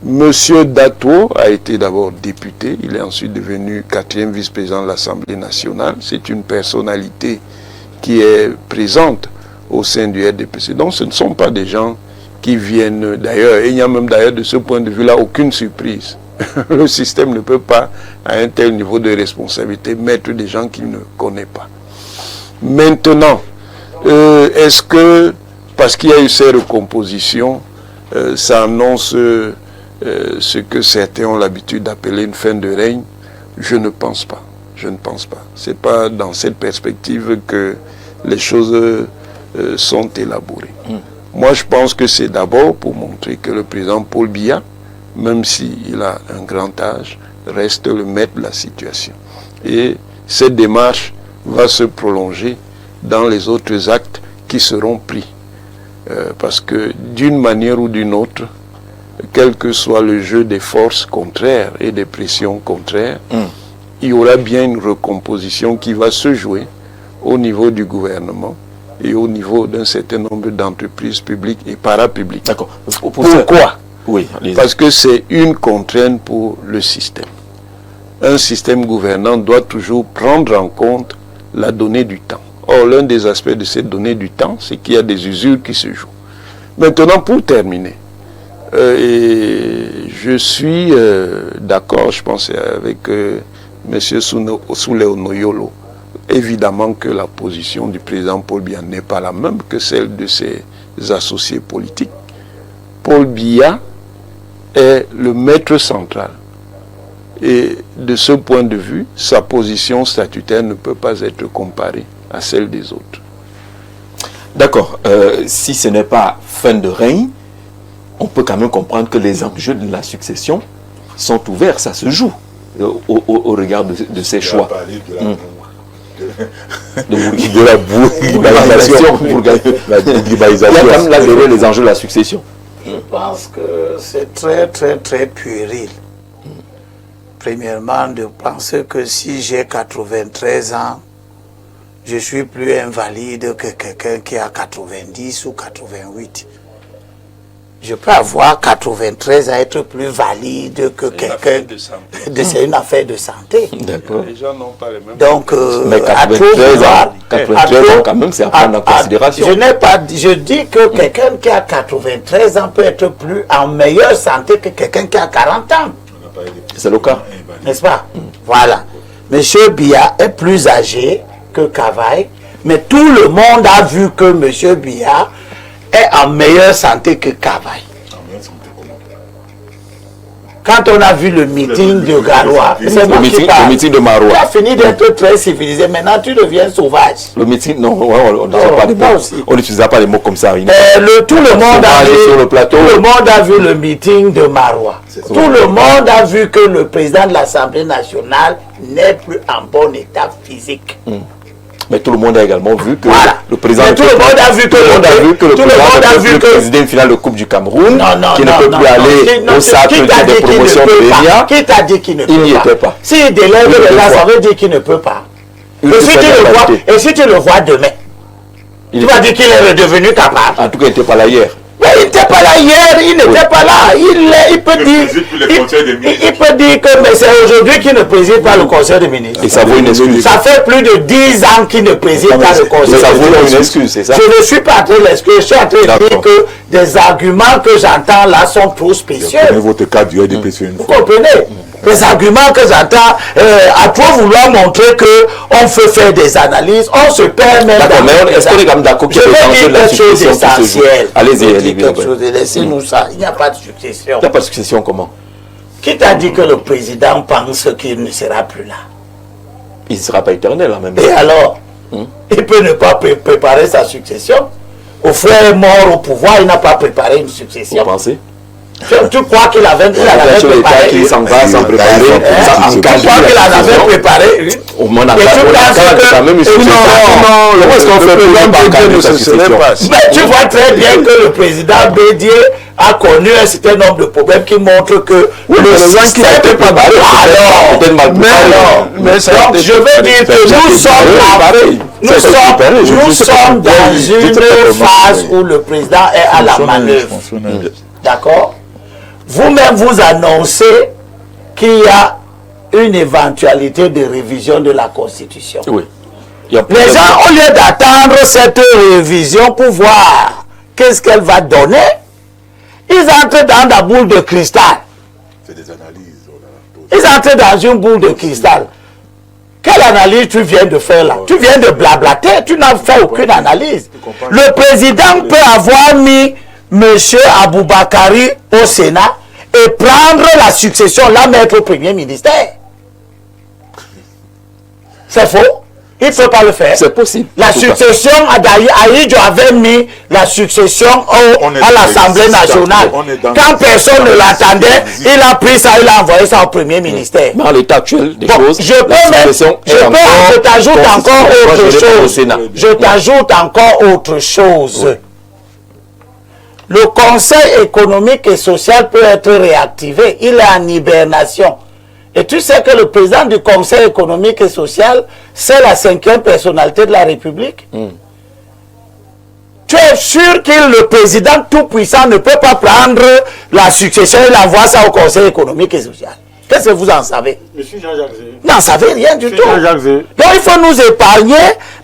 Monsieur Dato a été d'abord député, il est ensuite devenu 4e vice-président de l'Assemblée nationale. C'est une personnalité qui est présente au sein du RDPC. Donc ce ne sont pas des gens qui viennent d'ailleurs, et il n'y a même d'ailleurs de ce point de vue-là aucune surprise. Le système ne peut pas, à un tel niveau de responsabilité, mettre des gens qu'il ne connaît pas. Maintenant, est-ce que, parce qu'il y a eu ces recompositions, ça annonce ce que certains ont l'habitude d'appeler une fin de règne? Je ne pense pas. Je ne pense pas. Ce n'est pas dans cette perspective que les choses sont élaborés. Moi, je pense que c'est d'abord pour montrer que le président Paul Biya, même s'il a un grand âge, reste le maître de la situation. Et cette démarche va se prolonger dans les autres actes qui seront pris. Parce que d'une manière ou d'une autre, quel que soit le jeu des forces contraires et des pressions contraires, il y aura bien une recomposition qui va se jouer au niveau du gouvernement et au niveau d'un certain nombre d'entreprises publiques et parapubliques. D'accord. Pourquoi? Oui, parce que c'est une contrainte pour le système. Un système gouvernant doit toujours prendre en compte la donnée du temps. Or, l'un des aspects de cette donnée du temps, c'est qu'il y a des usures qui se jouent. Maintenant, pour terminer, je suis d'accord, je pense, avec M. Soulé Onoyolo. Évidemment que la position du président Paul Biya n'est pas la même que celle de ses associés politiques. Paul Biya est le maître central. Et de ce point de vue, sa position statutaire ne peut pas être comparée à celle des autres. D'accord. Si ce n'est pas fin de règne, on peut quand même comprendre que les enjeux de la succession sont ouverts, ça se joue au regard de ces choix. De la bourguibalisation. Il y a quand même là les enjeux de la succession. Je pense que c'est très, très, très puéril. Premièrement, de penser que si j'ai 93 ans, je suis plus invalide que quelqu'un qui a 90 ou 88. Je peux avoir 93 à être plus valide que quelqu'un. C'est une affaire de santé. D'accord. Les gens n'ont pas les mêmes. Donc, mais 93 ans, quand même, c'est à prendre en considération. Je dis que quelqu'un qui a 93 ans peut être plus en meilleure santé que quelqu'un qui a 40 ans. C'est le cas. N'est-ce pas? Voilà. Monsieur Biya est plus âgé que Kavaï, mais tout le monde a vu que Monsieur Biya est en meilleure santé que Kavaï. Quand on a vu le meeting de Garoua, c'est moi qui parle. Le meeting de Maroua. Tu as fini d'être très civilisé, maintenant tu deviens sauvage. Le meeting, non, on n'utilisera pas les mots comme ça. Tout le monde a vu le meeting de Maroua. Tout le monde a vu que le président de l'Assemblée nationale n'est plus en bon état physique. Mais tout le monde a également vu que le président... Mais tout le monde a vu que le président final de Coupe du Cameroun, qui ne peut plus aller au sacre de promotion de l'ENIA. Qui t'a dit qu'il ne peut pas? Il n'y était pas. S'il délègue le là, ça veut dire qu'il ne peut pas. Et si tu le vois demain, tu vas dire qu'il est redevenu capable. En tout cas, il n'était pas là hier. Mais il n'était pas là hier, il n'était pas là. Il peut dire que mais c'est aujourd'hui qu'il ne préside pas le Conseil des ministres. Et ça vaut une excuse. Ça fait plus de 10 ans qu'il ne préside pas le Conseil des ministres. Ça vaut une excuse, c'est ça? Je ne suis pas en train de l'excuser, je suis en train de dire que des arguments que j'entends là sont trop spéciaux. Votre cas du RDPC une fois. Vous comprenez? Les arguments que j'entends, à trop vouloir montrer qu'on peut faire des analyses, on se permet... D'accord, mais est-ce qu'on est quand même d'accord que je vais dire quelque chose d'essentiel. Allez-y, laissez-nous ça. Il n'y a pas de succession. Il n'y a pas de succession comment? Qui t'a dit que le président pense qu'il ne sera plus là? Il ne sera pas éternel en même temps. Et alors, il peut ne pas préparer sa succession. Au frère mort au pouvoir, il n'a pas préparé une succession. Vous pensez? Tu crois qu'il avait préparé une? S'en va sans préparer. Tu crois qu'il en avait préparé une? Au moins, on a quand même une succession. Non, est-ce qu'on fait pour mais tu vois très bien que le président Bédié a connu un certain nombre de problèmes qui montrent que le système n'était pas préparé. Donc je veux dire que nous sommes dans une phase où le président est à la manœuvre. D'accord? Vous-même vous annoncez qu'il y a une éventualité de révision de la Constitution. Oui. Les gens, au lieu d'attendre cette révision pour voir qu'est-ce qu'elle va donner, ils entrent dans la boule de cristal. C'est des analyses. Ils entrent dans une boule de cristal. Quelle analyse tu viens de faire là? Tu viens de blablater, tu n'as fait aucune analyse. Le président peut avoir mis M. Aboubakari au Sénat et prendre la succession, la mettre au premier ministère. C'est faux? Il ne peut pas le faire. C'est possible. La succession, Aïdjo avait mis la succession à l'Assemblée nationale. Quand personne ne l'attendait, il a pris ça, il a envoyé ça au Premier ministère. Dans l'état actuel des choses, je t'ajoute encore autre chose. Je t'ajoute encore autre chose. Oui. Le Conseil économique et social peut être réactivé. Il est en hibernation. Et tu sais que le président du Conseil économique et social, c'est la 5e personnalité de la République. Tu es sûr que le président tout-puissant ne peut pas prendre la succession et l'envoyer ça au Conseil économique et social? Qu'est-ce que vous en savez? Monsieur Jean-Jacques Zé. N'en savez rien du tout. Jean-Jacques Zé. Donc il faut nous épargner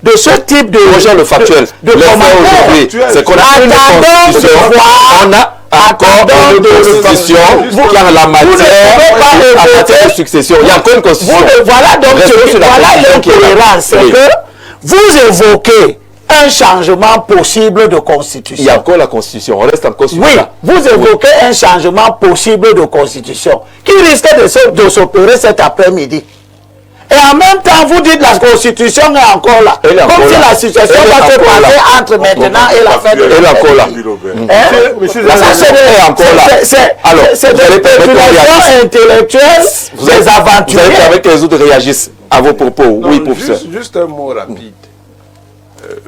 de ce type de... Roger, le factuel. De commentaires. C'est qu'on a une constitution. On a encore une constitution qui a la matière de succession. Il y a encore une constitution. Voilà donc l'intolérance. C'est que vous évoquez un changement possible de constitution. Il y a encore la constitution, on reste encore sur oui, ça. Vous évoquez un changement possible de constitution qui risque de s'opérer cet après-midi. Et en même temps, vous dites la constitution est encore là. Comme si la situation va se passer entre maintenant et la fin de c'est des spéculations intellectuelles, des aventures. Vous avez que les autres réagissent à vos propos. Oui, professeur. Juste un mot rapide.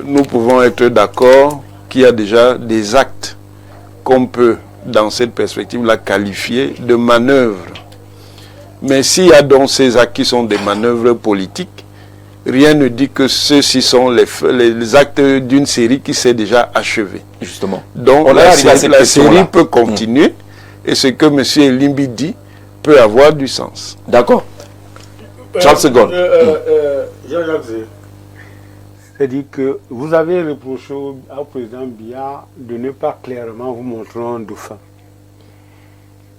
Nous pouvons être d'accord qu'il y a déjà des actes qu'on peut, dans cette perspective-là, qualifier de manœuvres. Mais s'il y a donc ces actes qui sont des manœuvres politiques, rien ne dit que ceux-ci sont les actes d'une série qui s'est déjà achevée. Justement. Donc la série peut continuer et ce que M. Elimbi dit peut avoir du sens. D'accord. 30 secondes. Jean-Jacques Zé. C'est-à-dire que vous avez reproché au président Biya de ne pas clairement vous montrer un dauphin.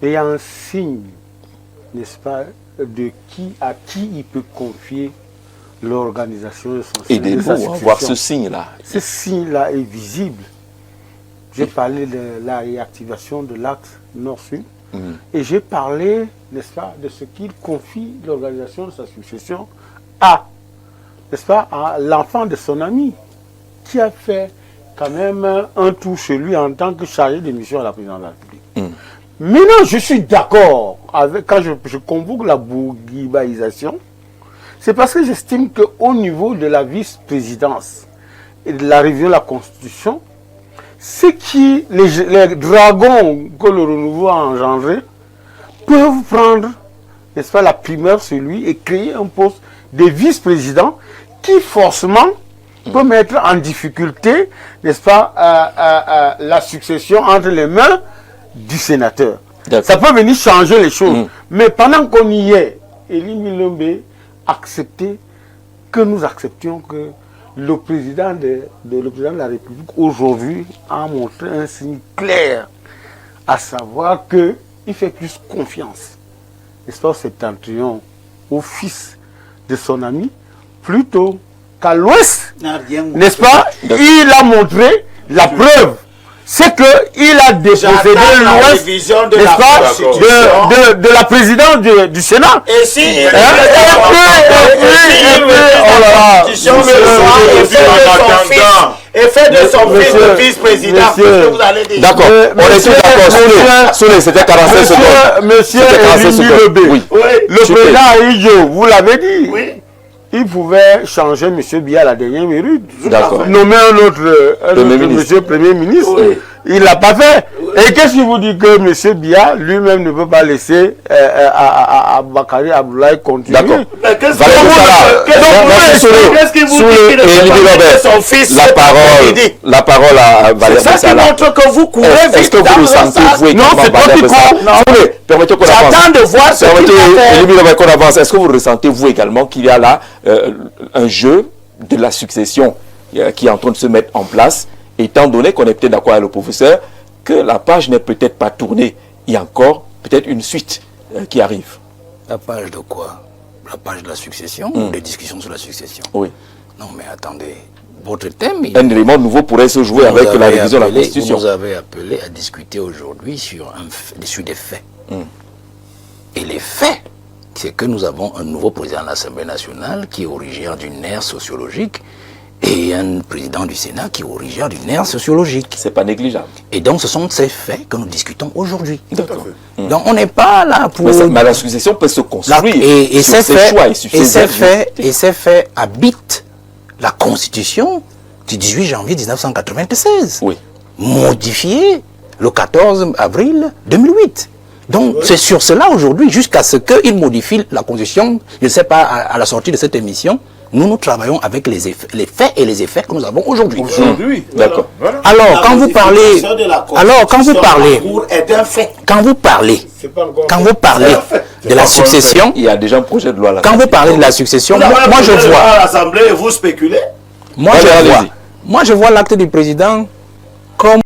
Et il y a un signe, n'est-ce pas, de à qui il peut confier l'organisation de son Aidez-nous à voir ce signe-là. Ce signe-là est visible. J'ai parlé de la réactivation de l'axe Nord-Sud et j'ai parlé, n'est-ce pas, de ce qu'il confie l'organisation de sa succession à, n'est-ce pas, à l'enfant de son ami, qui a fait quand même un tour chez lui en tant que chargé de mission à la présidence de la République. Maintenant, je suis d'accord avec, quand je convoque la bourguibaïsation, c'est parce que j'estime qu'au niveau de la vice-présidence et de la révision de la Constitution, les dragons que le renouveau a engendré peuvent prendre, n'est-ce pas, la primeur sur lui et créer un poste de vice-président qui forcément peut mettre en difficulté, n'est-ce pas, la succession entre les mains du sénateur. Ça peut venir changer les choses. Mais pendant qu'on y est, Elimbi Lombe acceptait que nous acceptions que le président de la République aujourd'hui a montré un signe clair, à savoir qu'il fait plus confiance, n'est-ce pas, au septentrion, au fils de son ami, plutôt qu'à l'ouest, n'est-ce pas? Il a montré la preuve. C'est qu'il a dépossédé l'ouest, n'est-ce pas, de la présidence du Sénat. Et si il fait de son fils le vice-président, qu'est-ce que vous allez dire? D'accord, on est tous d'accord. Soulé, c'était 45 secondes. Monsieur Elimbi Lombe, le président Aïdjo, vous l'avez dit. Oui. Il pouvait changer M. Biya à la dernière minute. Nommer un autre monsieur Premier ministre. Oui. Il ne l'a pas fait. Oui. Et qu'est-ce qui vous dit que M. Biya lui-même ne peut pas laisser Bakari Abdoulaye continuer? D'accord. Qu'est-ce qui vous dit qu'il ne peut pas son fils? La parole à Valérie Sala. C'est ça qui montre que vous courez vite. Est-ce que vous le sentez, vous, non, c'est pas du coup. Permettez qu'on avance. J'attends de voir ce qu'il avance. Est-ce que vous ressentez, vous également, qu'il y a là un jeu de la succession qui est en train de se mettre en place, étant donné qu'on est peut-être d'accord avec le professeur, que la page n'est peut-être pas tournée. Il y a encore peut-être une suite qui arrive. La page de quoi? La page de la succession ou des discussions sur la succession? Oui. Non, mais attendez. Votre thème... Un élément nouveau pourrait se jouer avec la révision de la Constitution. Vous nous avez appelé à discuter aujourd'hui sur des faits. Et les faits c'est que nous avons un nouveau président de l'Assemblée nationale qui est originaire d'une ère sociologique et un président du Sénat qui est originaire d'une ère sociologique. C'est pas négligeable. Et donc, ce sont ces faits que nous discutons aujourd'hui. D'accord. Donc, on n'est pas là pour... Mais la succession peut se construire et sur ses choix et sur ses œuvres. Et ces faits habitent la Constitution du 18 janvier 1996, oui, modifiée le 14 avril 2008. Donc, c'est sur cela aujourd'hui, jusqu'à ce qu'il modifie la Constitution, je ne sais pas, à la sortie de cette émission, nous travaillons avec les faits et les effets que nous avons aujourd'hui. Aujourd'hui, d'accord. Voilà. Alors, quand vous parlez, de la succession, il y a déjà un projet de loi là. Quand vous parlez de la succession, moi je vois à l'Assemblée et vous spéculez. Moi je vois l'acte du président comme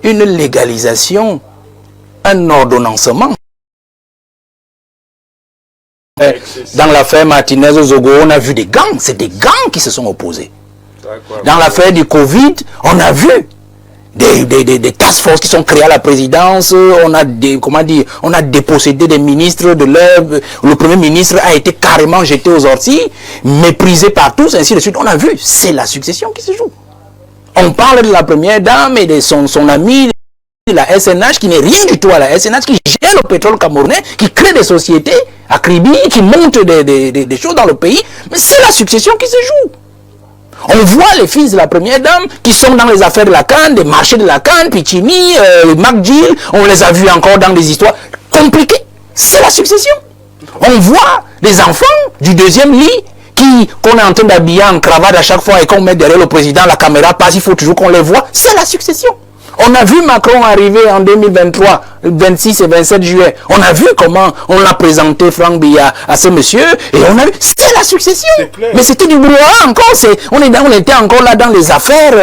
une légalisation, un ordonnancement. Dans l'affaire Martinez-Zogo, on a vu des gangs, c'est des gangs qui se sont opposés. Dans l'affaire du Covid, on a vu des task force qui sont créées à la présidence, on a dépossédé des ministres de l'œuvre, le premier ministre a été carrément jeté aux orties, méprisé par tous, ainsi de suite. On a vu, c'est la succession qui se joue. On parle de la première dame et de son ami de la SNH qui n'est rien du tout à la SNH, qui gère le pétrole camerounais, qui crée des sociétés à Kribi, qui monte des choses dans le pays. Mais c'est la succession qui se joue. On voit les fils de la première dame qui sont dans les affaires de la canne, des marchés de la canne, Pichimi, McGill, on les a vus encore dans des histoires compliquées. C'est la succession. On voit les enfants du deuxième lit qu'on est en train d'habiller en cravate à chaque fois et qu'on met derrière le président, la caméra passe, il faut toujours qu'on les voit. C'est la succession. On a vu Macron arriver en 2023, le 26 et 27 juillet. On a vu comment on l'a présenté, Franck Biya, à ce monsieur. Et on a vu, c'est la succession. Mais c'était du brouhaha encore. On était encore là dans les affaires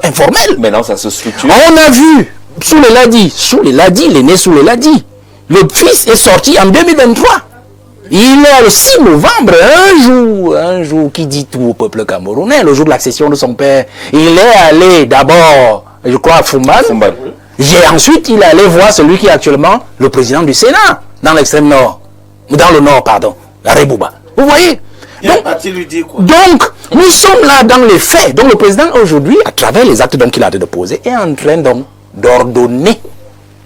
informelles. Maintenant, ça se structure. On a vu, sous les Ladi, il est né sous les Ladi. Le fils est sorti en 2023. Il est le 6 novembre, un jour qui dit tout au peuple camerounais, le jour de l'accession de son père. Il est allé d'abord, je crois, à Foumbal. Ensuite, il est allé voir celui qui est actuellement le président du Sénat, dans l'extrême nord. Dans le nord, pardon, à Rebouba. Vous voyez? Donc, nous sommes là dans les faits. Donc, le président, aujourd'hui, à travers les actes qu'il a déposés, est en train d'ordonner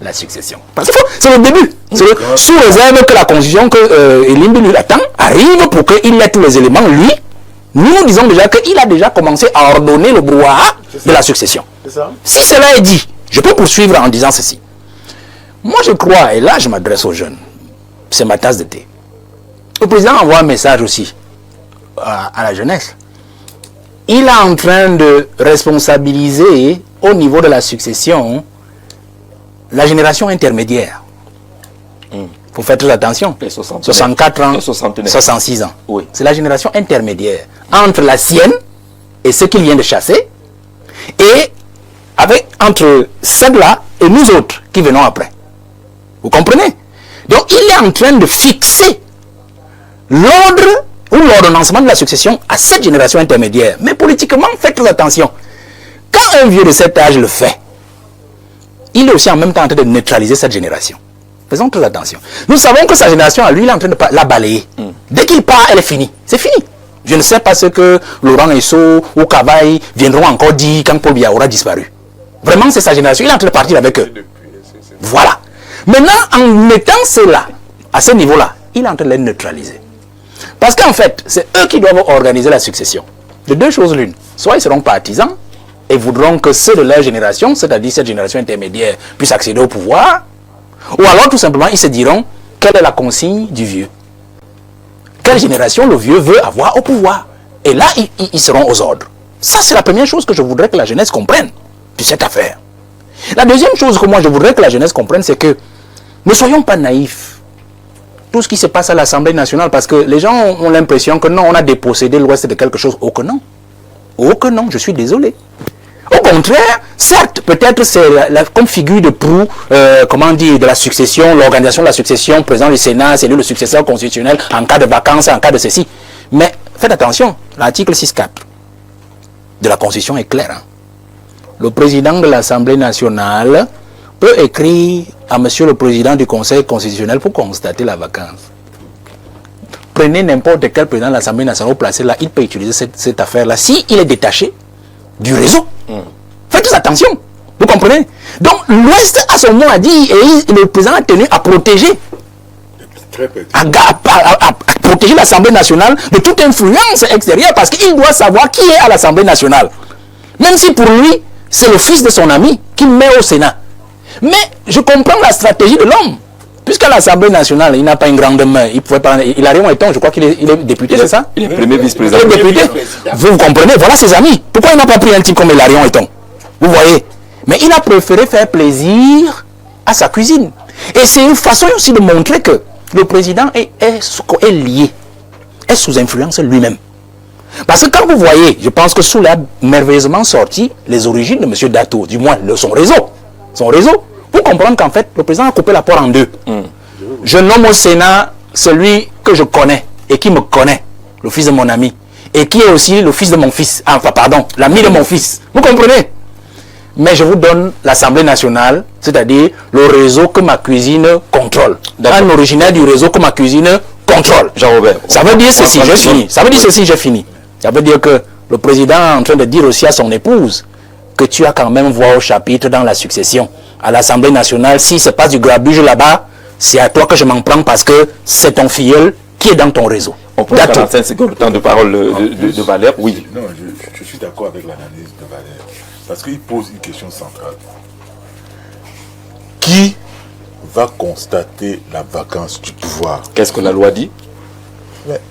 la succession. Parce que c'est le début. Sous réserve que la constitution que Elimbi lui attend arrive pour qu'il ait tous les éléments, lui, nous disons déjà qu'il a déjà commencé à ordonner le brouhaha de la succession. Si cela est dit, je peux poursuivre en disant ceci. Moi je crois, et là je m'adresse aux jeunes, c'est ma tasse de thé. Le président envoie un message aussi à la jeunesse. Il est en train de responsabiliser au niveau de la succession la génération intermédiaire. Il faut faire très attention. 64 ans, 66 ans. Oui. C'est la génération intermédiaire entre la sienne et ceux qu'il vient de chasser et entre celle-là et nous autres qui venons après. Vous comprenez? Donc il est en train de fixer l'ordre ou l'ordonnancement de la succession à cette génération intermédiaire. Mais politiquement, faites très attention. Quand un vieux de cet âge le fait, il est aussi en même temps en train de neutraliser cette génération. Faisons très attention. Nous savons que sa génération, à lui, il est en train de la balayer. Dès qu'il part, elle est finie. C'est fini. Je ne sais pas ce que Laurent Esso ou Kavaï viendront encore dire quand Paul Biya aura disparu. Vraiment, c'est sa génération. Il est en train de partir avec eux. Voilà. Maintenant, en mettant cela, à ce niveau-là, il est en train de les neutraliser. Parce qu'en fait, c'est eux qui doivent organiser la succession. De deux choses l'une. Soit ils seront partisans, et voudront que ceux de leur génération, c'est-à-dire cette génération intermédiaire, puissent accéder au pouvoir, ou alors tout simplement ils se diront quelle est la consigne du vieux. Quelle génération le vieux veut avoir au pouvoir. Et là, ils seront aux ordres. Ça, c'est la première chose que je voudrais que la jeunesse comprenne de cette affaire. La deuxième chose que moi je voudrais que la jeunesse comprenne, c'est que ne soyons pas naïfs. Tout ce qui se passe à l'Assemblée nationale, parce que les gens ont l'impression que non, on a dépossédé l'Ouest de quelque chose. Oh que non. Oh que non, je suis désolé. Au contraire, certes, peut-être c'est comme figure de proue, de la succession, l'organisation de la succession, président du Sénat, c'est lui le successeur constitutionnel en cas de vacances, en cas de ceci. Mais faites attention, l'article 6.4. de la Constitution est clair. Hein. Le président de l'Assemblée nationale peut écrire à monsieur le président du Conseil constitutionnel pour constater la vacance. Prenez n'importe quel président de l'Assemblée nationale placé là, il peut utiliser cette affaire-là s'il est détaché du réseau. Faites attention, vous comprenez? Donc l'Ouest à son mot a dit, et le président a tenu à protéger, à protéger l'Assemblée nationale de toute influence extérieure, parce qu'il doit savoir qui est à l'Assemblée nationale. Même si pour lui, c'est le fils de son ami qu'il met au Sénat. Mais je comprends la stratégie de l'homme. Puisqu'à l'Assemblée nationale, il n'a pas une grande main. Il pouvait pas. Il a rien étant, je crois qu'il est député, c'est ça? Il est premier vice-président. Il est député. Vous comprenez? Voilà ses amis. Pourquoi il n'a pas pris un type comme Hilarion Eton? Vous voyez? Mais il a préféré faire plaisir à sa cuisine. Et c'est une façon aussi de montrer que le président est lié, est sous influence lui-même. Parce que quand vous voyez, je pense que Soule a merveilleusement sorti les origines de M. Dato, du moins son réseau. Vous comprenez qu'en fait, le président a coupé la porte en deux. Je nomme au Sénat celui que je connais et qui me connaît, le fils de mon ami, et qui est aussi le fils de mon fils, enfin pardon, l'ami de mon fils. Vous comprenez? Mais je vous donne l'Assemblée nationale, c'est-à-dire le réseau que ma cuisine contrôle. Un originaire du réseau que ma cuisine contrôle. Jean-Robert. Ça veut dire ceci, j'ai fini. Ça veut dire ceci, j'ai fini. Ça veut dire que le président est en train de dire aussi à son épouse que tu as quand même voix au chapitre dans la succession. À l'Assemblée nationale, si ce n'est pas du grabuge là-bas, c'est à toi que je m'en prends parce que c'est ton filleul qui est dans ton réseau. On prend 45 secondes de temps de parole de Valère. Oui. Non, je suis d'accord avec l'analyse de Valère. Parce qu'il pose une question centrale. Qui va constater la vacance du pouvoir? Qu'est-ce que la loi dit? Mais,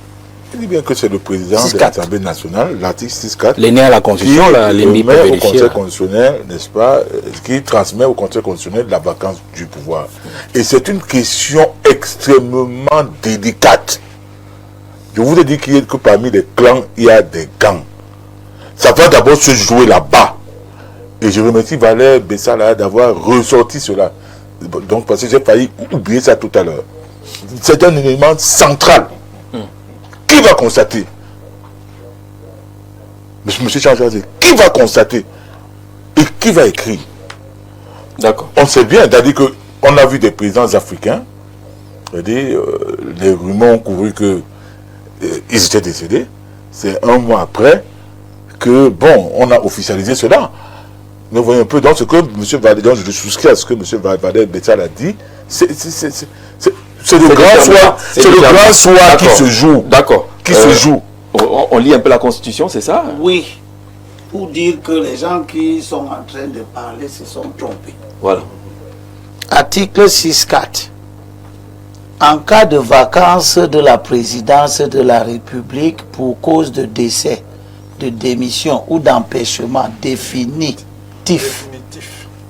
il dit bien que c'est le président de l'Assemblée nationale, l'article 6.4, l'aîné à la Constitution, qui met au Conseil constitutionnel, n'est-ce pas, qui transmet au Conseil constitutionnel la vacance du pouvoir. Et c'est une question extrêmement délicate. Je vous ai dit que parmi les clans, il y a des gangs. Ça va d'abord se jouer là-bas. Et je remercie Valère Bessala d'avoir ressorti cela. Donc, parce que j'ai failli oublier ça tout à l'heure. C'est un élément central. Qui va constater? Monsieur Chanchazé, qui va constater? Et qui va écrire? D'accord. On sait bien, c'est-à-dire qu'on a vu des présidents africains, c'est-à-dire les rumeurs ont couru que ils étaient décédés. C'est un mois après que, bon, on a officialisé cela. Nous voyons un peu dans ce que M. Valère, je souscris à ce que M. Valère Bessal a dit, c'est le grand soir qui se joue. D'accord. Qui se joue. On lit un peu la Constitution, c'est ça? Oui. Pour dire que les gens qui sont en train de parler se sont trompés. Voilà. Article 6.4. En cas de vacance de la présidence de la République pour cause de décès, de démission ou d'empêchement définitif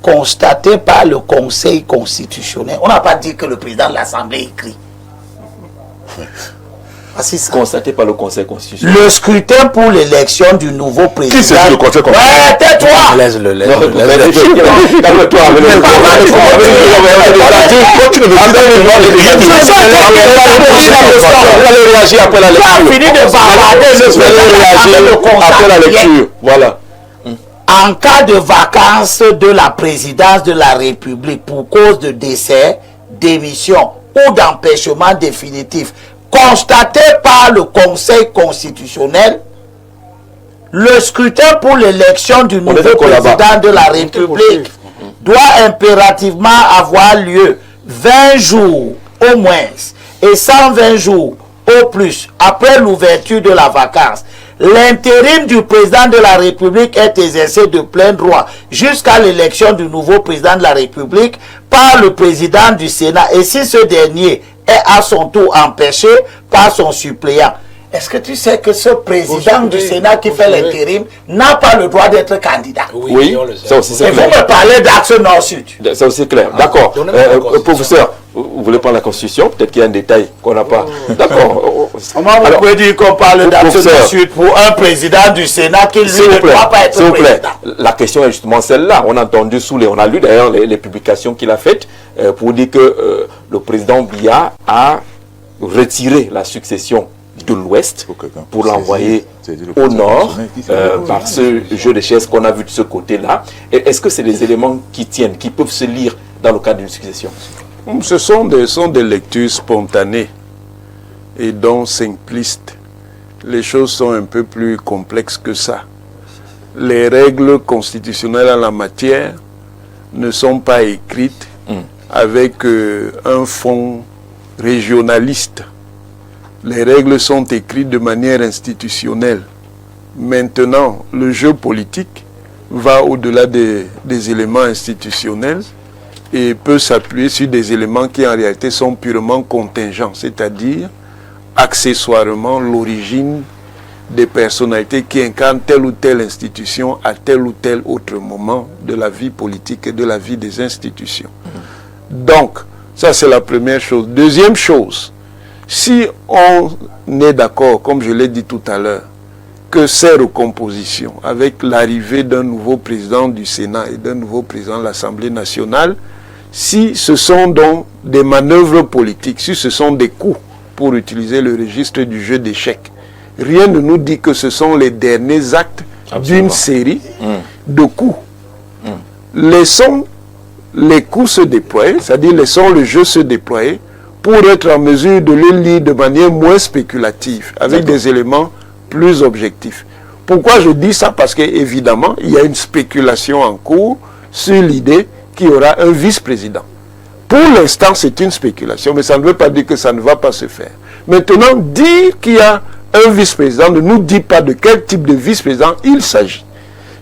constaté par le Conseil constitutionnel. On n'a pas dit que le président de l'Assemblée écrit. Constaté par le Conseil constitutionnel. Le scrutin pour l'élection du nouveau président. Qui c'est le Conseil constitutionnel? Ouais, tais-toi! Laisse-le. Voilà. En cas de vacance de la présidence de la République pour cause de décès, démission ou d'empêchement définitif constaté par le Conseil constitutionnel, le scrutin pour l'élection du nouveau président de la République doit impérativement avoir lieu 20 jours au moins et 120 jours au plus après l'ouverture de la vacance. L'intérim du président de la République est exercé de plein droit jusqu'à l'élection du nouveau président de la République par le président du Sénat. Et si ce dernier est à son tour empêché par son suppléant, est-ce que tu sais que ce président du Sénat qui fait l'intérim n'a pas le droit d'être candidat? Oui, ça aussi c'est clair. Et vous me parlez d'Axe Nord-Sud. Ça aussi c'est clair. D'accord. Professeur, vous voulez prendre la Constitution? Peut-être qu'il y a un détail qu'on n'a pas. D'accord. Comment vous pouvez dire qu'on parle d'Axe Nord-Sud pour un président du Sénat qui lui ne doit pas être président? La question est justement celle-là. On a entendu Soule, on a lu d'ailleurs les publications qu'il a faites pour dire que le président Biya a retiré la succession de l'Ouest pour l'envoyer le au Nord qui par ce jeu de chaises qu'on a vu de ce côté-là. Est-ce que c'est des éléments qui tiennent, qui peuvent se lire dans le cadre d'une succession? Ce sont des lectures spontanées et donc simplistes. Les choses sont un peu plus complexes que ça. Les règles constitutionnelles en la matière ne sont pas écrites avec un fond régionaliste. Les règles sont écrites de manière institutionnelle. Maintenant, le jeu politique va au-delà des éléments institutionnels et peut s'appuyer sur des éléments qui en réalité sont purement contingents, c'est-à-dire accessoirement l'origine des personnalités qui incarnent telle ou telle institution à tel ou tel autre moment de la vie politique et de la vie des institutions. Donc, ça c'est la première chose. Deuxième chose, si on est d'accord, comme je l'ai dit tout à l'heure, que ces recompositions, avec l'arrivée d'un nouveau président du Sénat et d'un nouveau président de l'Assemblée nationale, si ce sont donc des manœuvres politiques, si ce sont des coups, pour utiliser le registre du jeu d'échecs, rien ne nous dit que ce sont les derniers actes d'une série de coups. Laissons les coups se déployer, c'est-à-dire laissons le jeu se déployer pour être en mesure de le lire de manière moins spéculative, avec des éléments plus objectifs. Pourquoi je dis ça? Parce qu'évidemment, il y a une spéculation en cours sur l'idée qu'il y aura un vice-président. Pour l'instant, c'est une spéculation, mais ça ne veut pas dire que ça ne va pas se faire. Maintenant, dire qu'il y a un vice-président ne nous dit pas de quel type de vice-président il s'agit.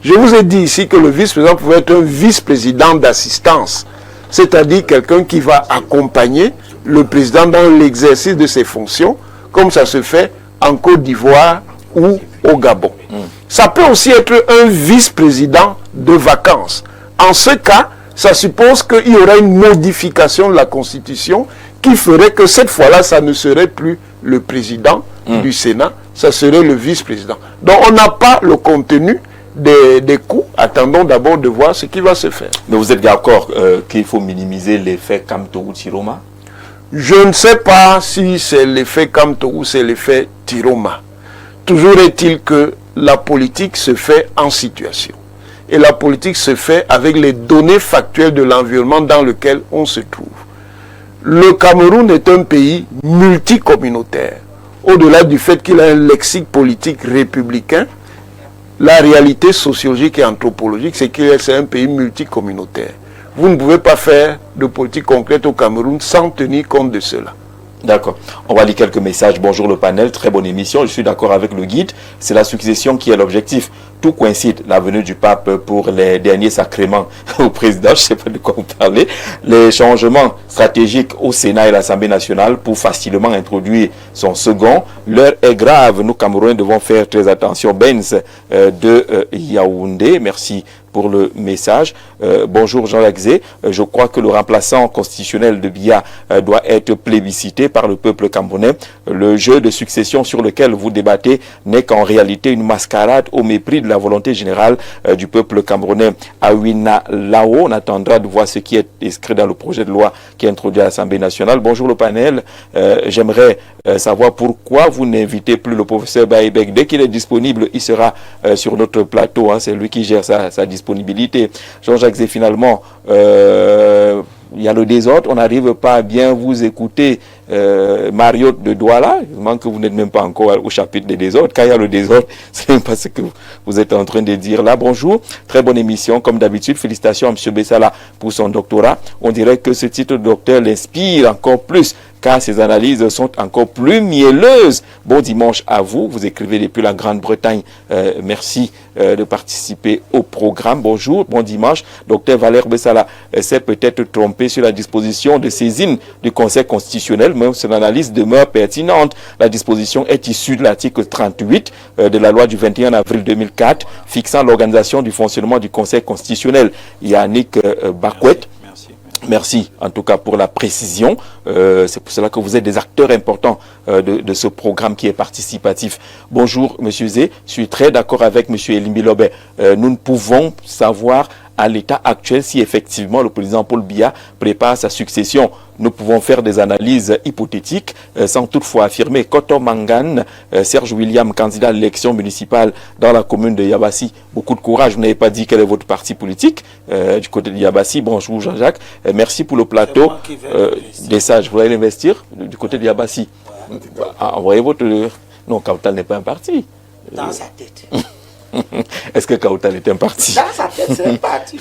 Je vous ai dit ici que le vice-président pouvait être un vice-président d'assistance, c'est-à-dire quelqu'un qui va accompagner le président dans l'exercice de ses fonctions, comme ça se fait en Côte d'Ivoire ou au Gabon. Ça peut aussi être un vice-président de vacances. En ce cas, ça suppose qu'il y aura une modification de la Constitution qui ferait que cette fois-là, ça ne serait plus le président du Sénat, ça serait le vice-président. Donc on n'a pas le contenu des coups. Attendons d'abord de voir ce qui va se faire. Mais vous êtes d'accord qu'il faut minimiser l'effet Kamtorou Tiroma? Je ne sais pas si c'est l'effet Kamtorou ou c'est l'effet Tiroma. Toujours est-il que la politique se fait en situation. Et la politique se fait avec les données factuelles de l'environnement dans lequel on se trouve. Le Cameroun est un pays multicommunautaire. Au-delà du fait qu'il a un lexique politique républicain, la réalité sociologique et anthropologique, c'est que c'est un pays multicommunautaire. Vous ne pouvez pas faire de politique concrète au Cameroun sans tenir compte de cela. D'accord. On va lire quelques messages. Bonjour le panel, très bonne émission. Je suis d'accord avec le guide. C'est la succession qui est l'objectif. Tout coïncide. La venue du pape pour les derniers sacrements au président, je ne sais pas de quoi vous parlez. Les changements stratégiques au Sénat et l'Assemblée nationale pour facilement introduire son second. L'heure est grave. Nous, Camerounais, devons faire très attention. Benz de Yaoundé. Merci pour le message. Bonjour Jean-Jacques Zé. Je crois que le remplaçant constitutionnel de Biya doit être plébiscité par le peuple camerounais. Le jeu de succession sur lequel vous débattez n'est qu'en réalité une mascarade au mépris de la volonté générale du peuple camerounais. Awina Lao, on attendra de voir ce qui est inscrit dans le projet de loi qui est introduit à l'Assemblée nationale. Bonjour le panel. J'aimerais savoir pourquoi vous n'invitez plus le professeur Baïbek. Dès qu'il est disponible, il sera sur notre plateau. C'est lui qui gère sa disponibilité. Jean-Jacques Zé, finalement, il y a le désordre, on n'arrive pas à bien vous écouter. Mario de Douala, il manque que vous n'êtes même pas encore au chapitre des désordres. Quand il y a le désordre, c'est même pas ce que vous êtes en train de dire là. Bonjour, très bonne émission, comme d'habitude. Félicitations à M. Bessala pour son doctorat. On dirait que ce titre de docteur l'inspire encore plus, car ses analyses sont encore plus mielleuses. Bon dimanche à vous. Vous écrivez depuis la Grande-Bretagne. Merci de participer au programme. Bonjour, bon dimanche. Docteur Valère Bessala s'est peut-être trompé sur la disposition de saisine du Conseil constitutionnel, même si l'analyse demeure pertinente. La disposition est issue de l'article 38 de la loi du 21 avril 2004 fixant l'organisation du fonctionnement du Conseil constitutionnel. Yannick Bakwet. Merci en tout cas pour la précision. C'est pour cela que vous êtes des acteurs importants de ce programme qui est participatif. Bonjour Monsieur Zé, je suis très d'accord avec Monsieur Elimbi Lobé. Nous ne pouvons savoir à l'état actuel, si effectivement le président Paul Biya prépare sa succession. Nous pouvons faire des analyses hypothétiques sans toutefois affirmer. Koto Mangan, Serge William, candidat à l'élection municipale dans la commune de Yabassi. Beaucoup de courage. Vous n'avez pas dit quel est votre parti politique du côté de Yabassi. Bonjour Jean-Jacques. Merci pour le plateau des sages. Vous allez investir du côté de Yabassi. Envoyez votre... Non, Kautal n'est pas un parti. Dans sa tête. Est-ce que Kautal est un parti? Dans sa tête, c'est un parti.